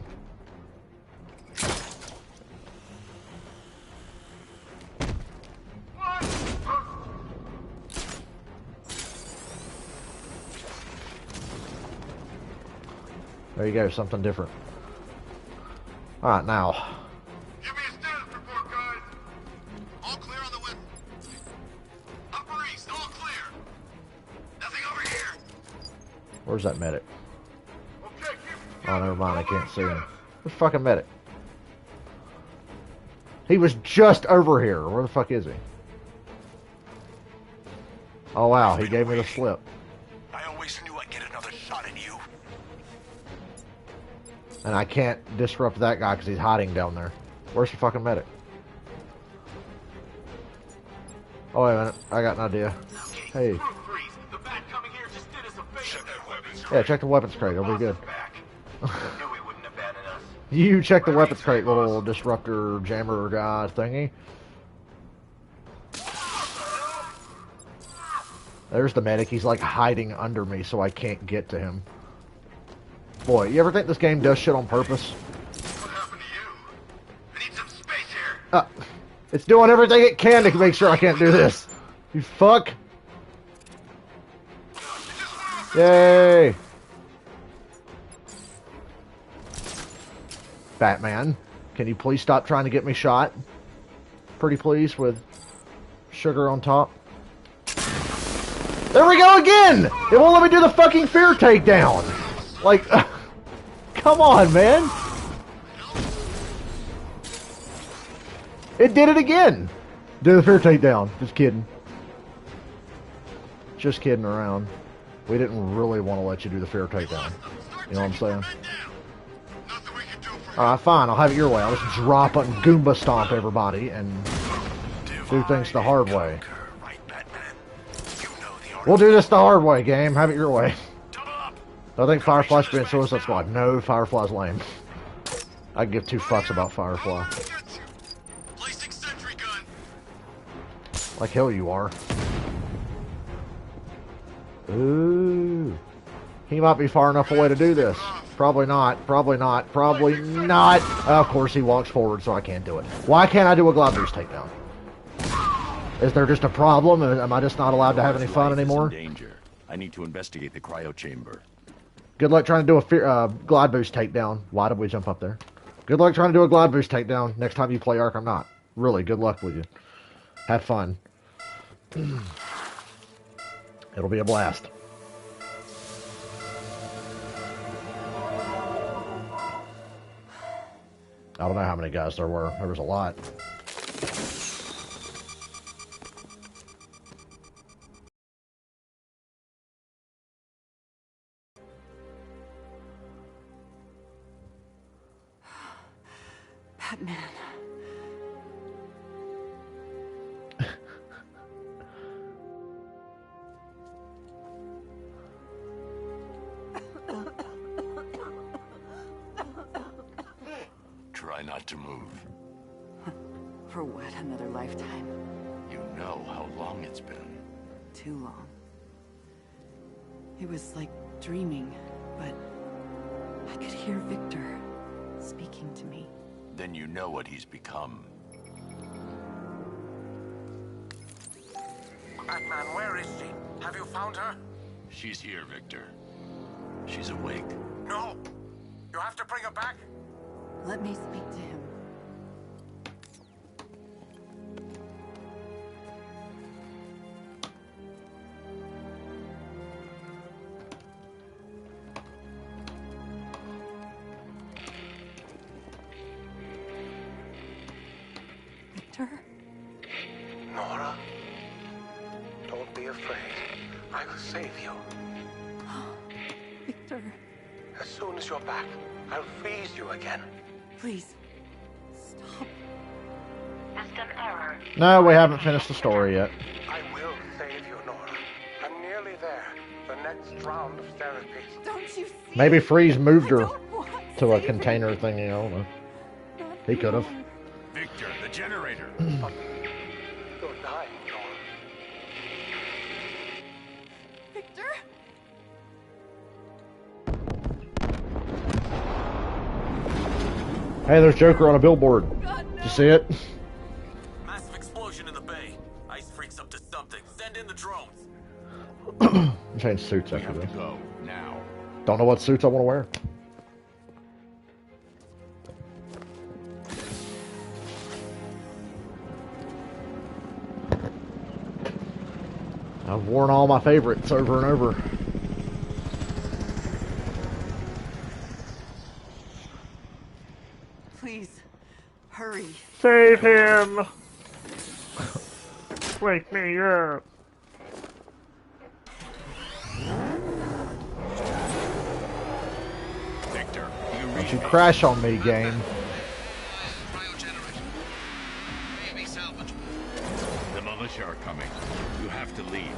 There you go, something different. Alright, now. Give me a status report, guys. All clear on the west. Upper east, all clear. Nothing over here. Where's that medic? Oh, never mind, I can't see him. Where's fucking medic? He was just over here. Where the fuck is he? Oh wow, he gave me the slip. I always knew I'd get another shot at you. And I can't disrupt that guy because he's hiding down there. Where's the fucking medic? Oh, wait a minute. I got an idea. Hey. Yeah, check the weapons crate. It'll be good. You check the weapons crate, little disruptor jammer guy thingy. There's the medic. He's like hiding under me so I can't get to him. Boy, you ever think this game does shit on purpose? What happened to you? I need some space here. It's doing everything it can to make sure I can't do this. You fuck. Yay. Batman, can you please stop trying to get me shot? Pretty please, with sugar on top. There we go again! It won't let me do the fucking fear takedown! Like, come on, man! It did it again! Do the fear takedown. Just kidding. Just kidding around. We didn't really want to let you do the fear takedown. You know what I'm saying? Alright, fine. I'll have it your way. I'll just drop and Goomba stomp everybody and do things the hard way. We'll do this the hard way, game. Have it your way. I think Firefly should be in Suicide Squad. No, Firefly's lame. I can give two fucks about Firefly. Like hell you are. Ooh. He might be far enough away to do this. Probably not. Probably not. Probably not. Of course he walks forward, so I can't do it. Why can't I do a glide boost takedown? Is there just a problem? Am I just not allowed to have any fun anymore? Danger. I need to investigate the cryo chamber. Good luck trying to do a glide boost takedown. Why did we jump up there? Good luck trying to do a glide boost takedown next time you play Arkham Knight. Really, good luck with you. Have fun. It'll be a blast. I don't know how many guys there were. There was a lot. Batman. Try not to move. For what, another lifetime? You know how long it's been. Too long. It was like dreaming, but I could hear Victor speaking to me. Then you know what he's become. Batman, where is she? Have you found her? She's here, Victor. She's awake. No! You have to bring her back? Let me speak to him. Victor? Nora, don't be afraid. I will save you. Victor. As soon as you're back, I'll freeze you again. Please, stop. System error. No, we haven't finished the story yet. I will save you, Nora. I'm nearly there. The next round of therapy. Don't you see? Maybe Freeze moved her to a container thing, you know. He could have. Victor, the generator. You're dying, Nora. Victor? Hey, there's Joker on a billboard. Did you see it? Massive explosion in the bay. Ice freaks up to something. Send in the drones. Change suits after this. Go now. Don't know what suits I want to wear. I've worn all my favorites over and over. Please, Hurry. Save him! Wake me up! Victor, Don't you crash on me, game. the militia are coming. You have to leave.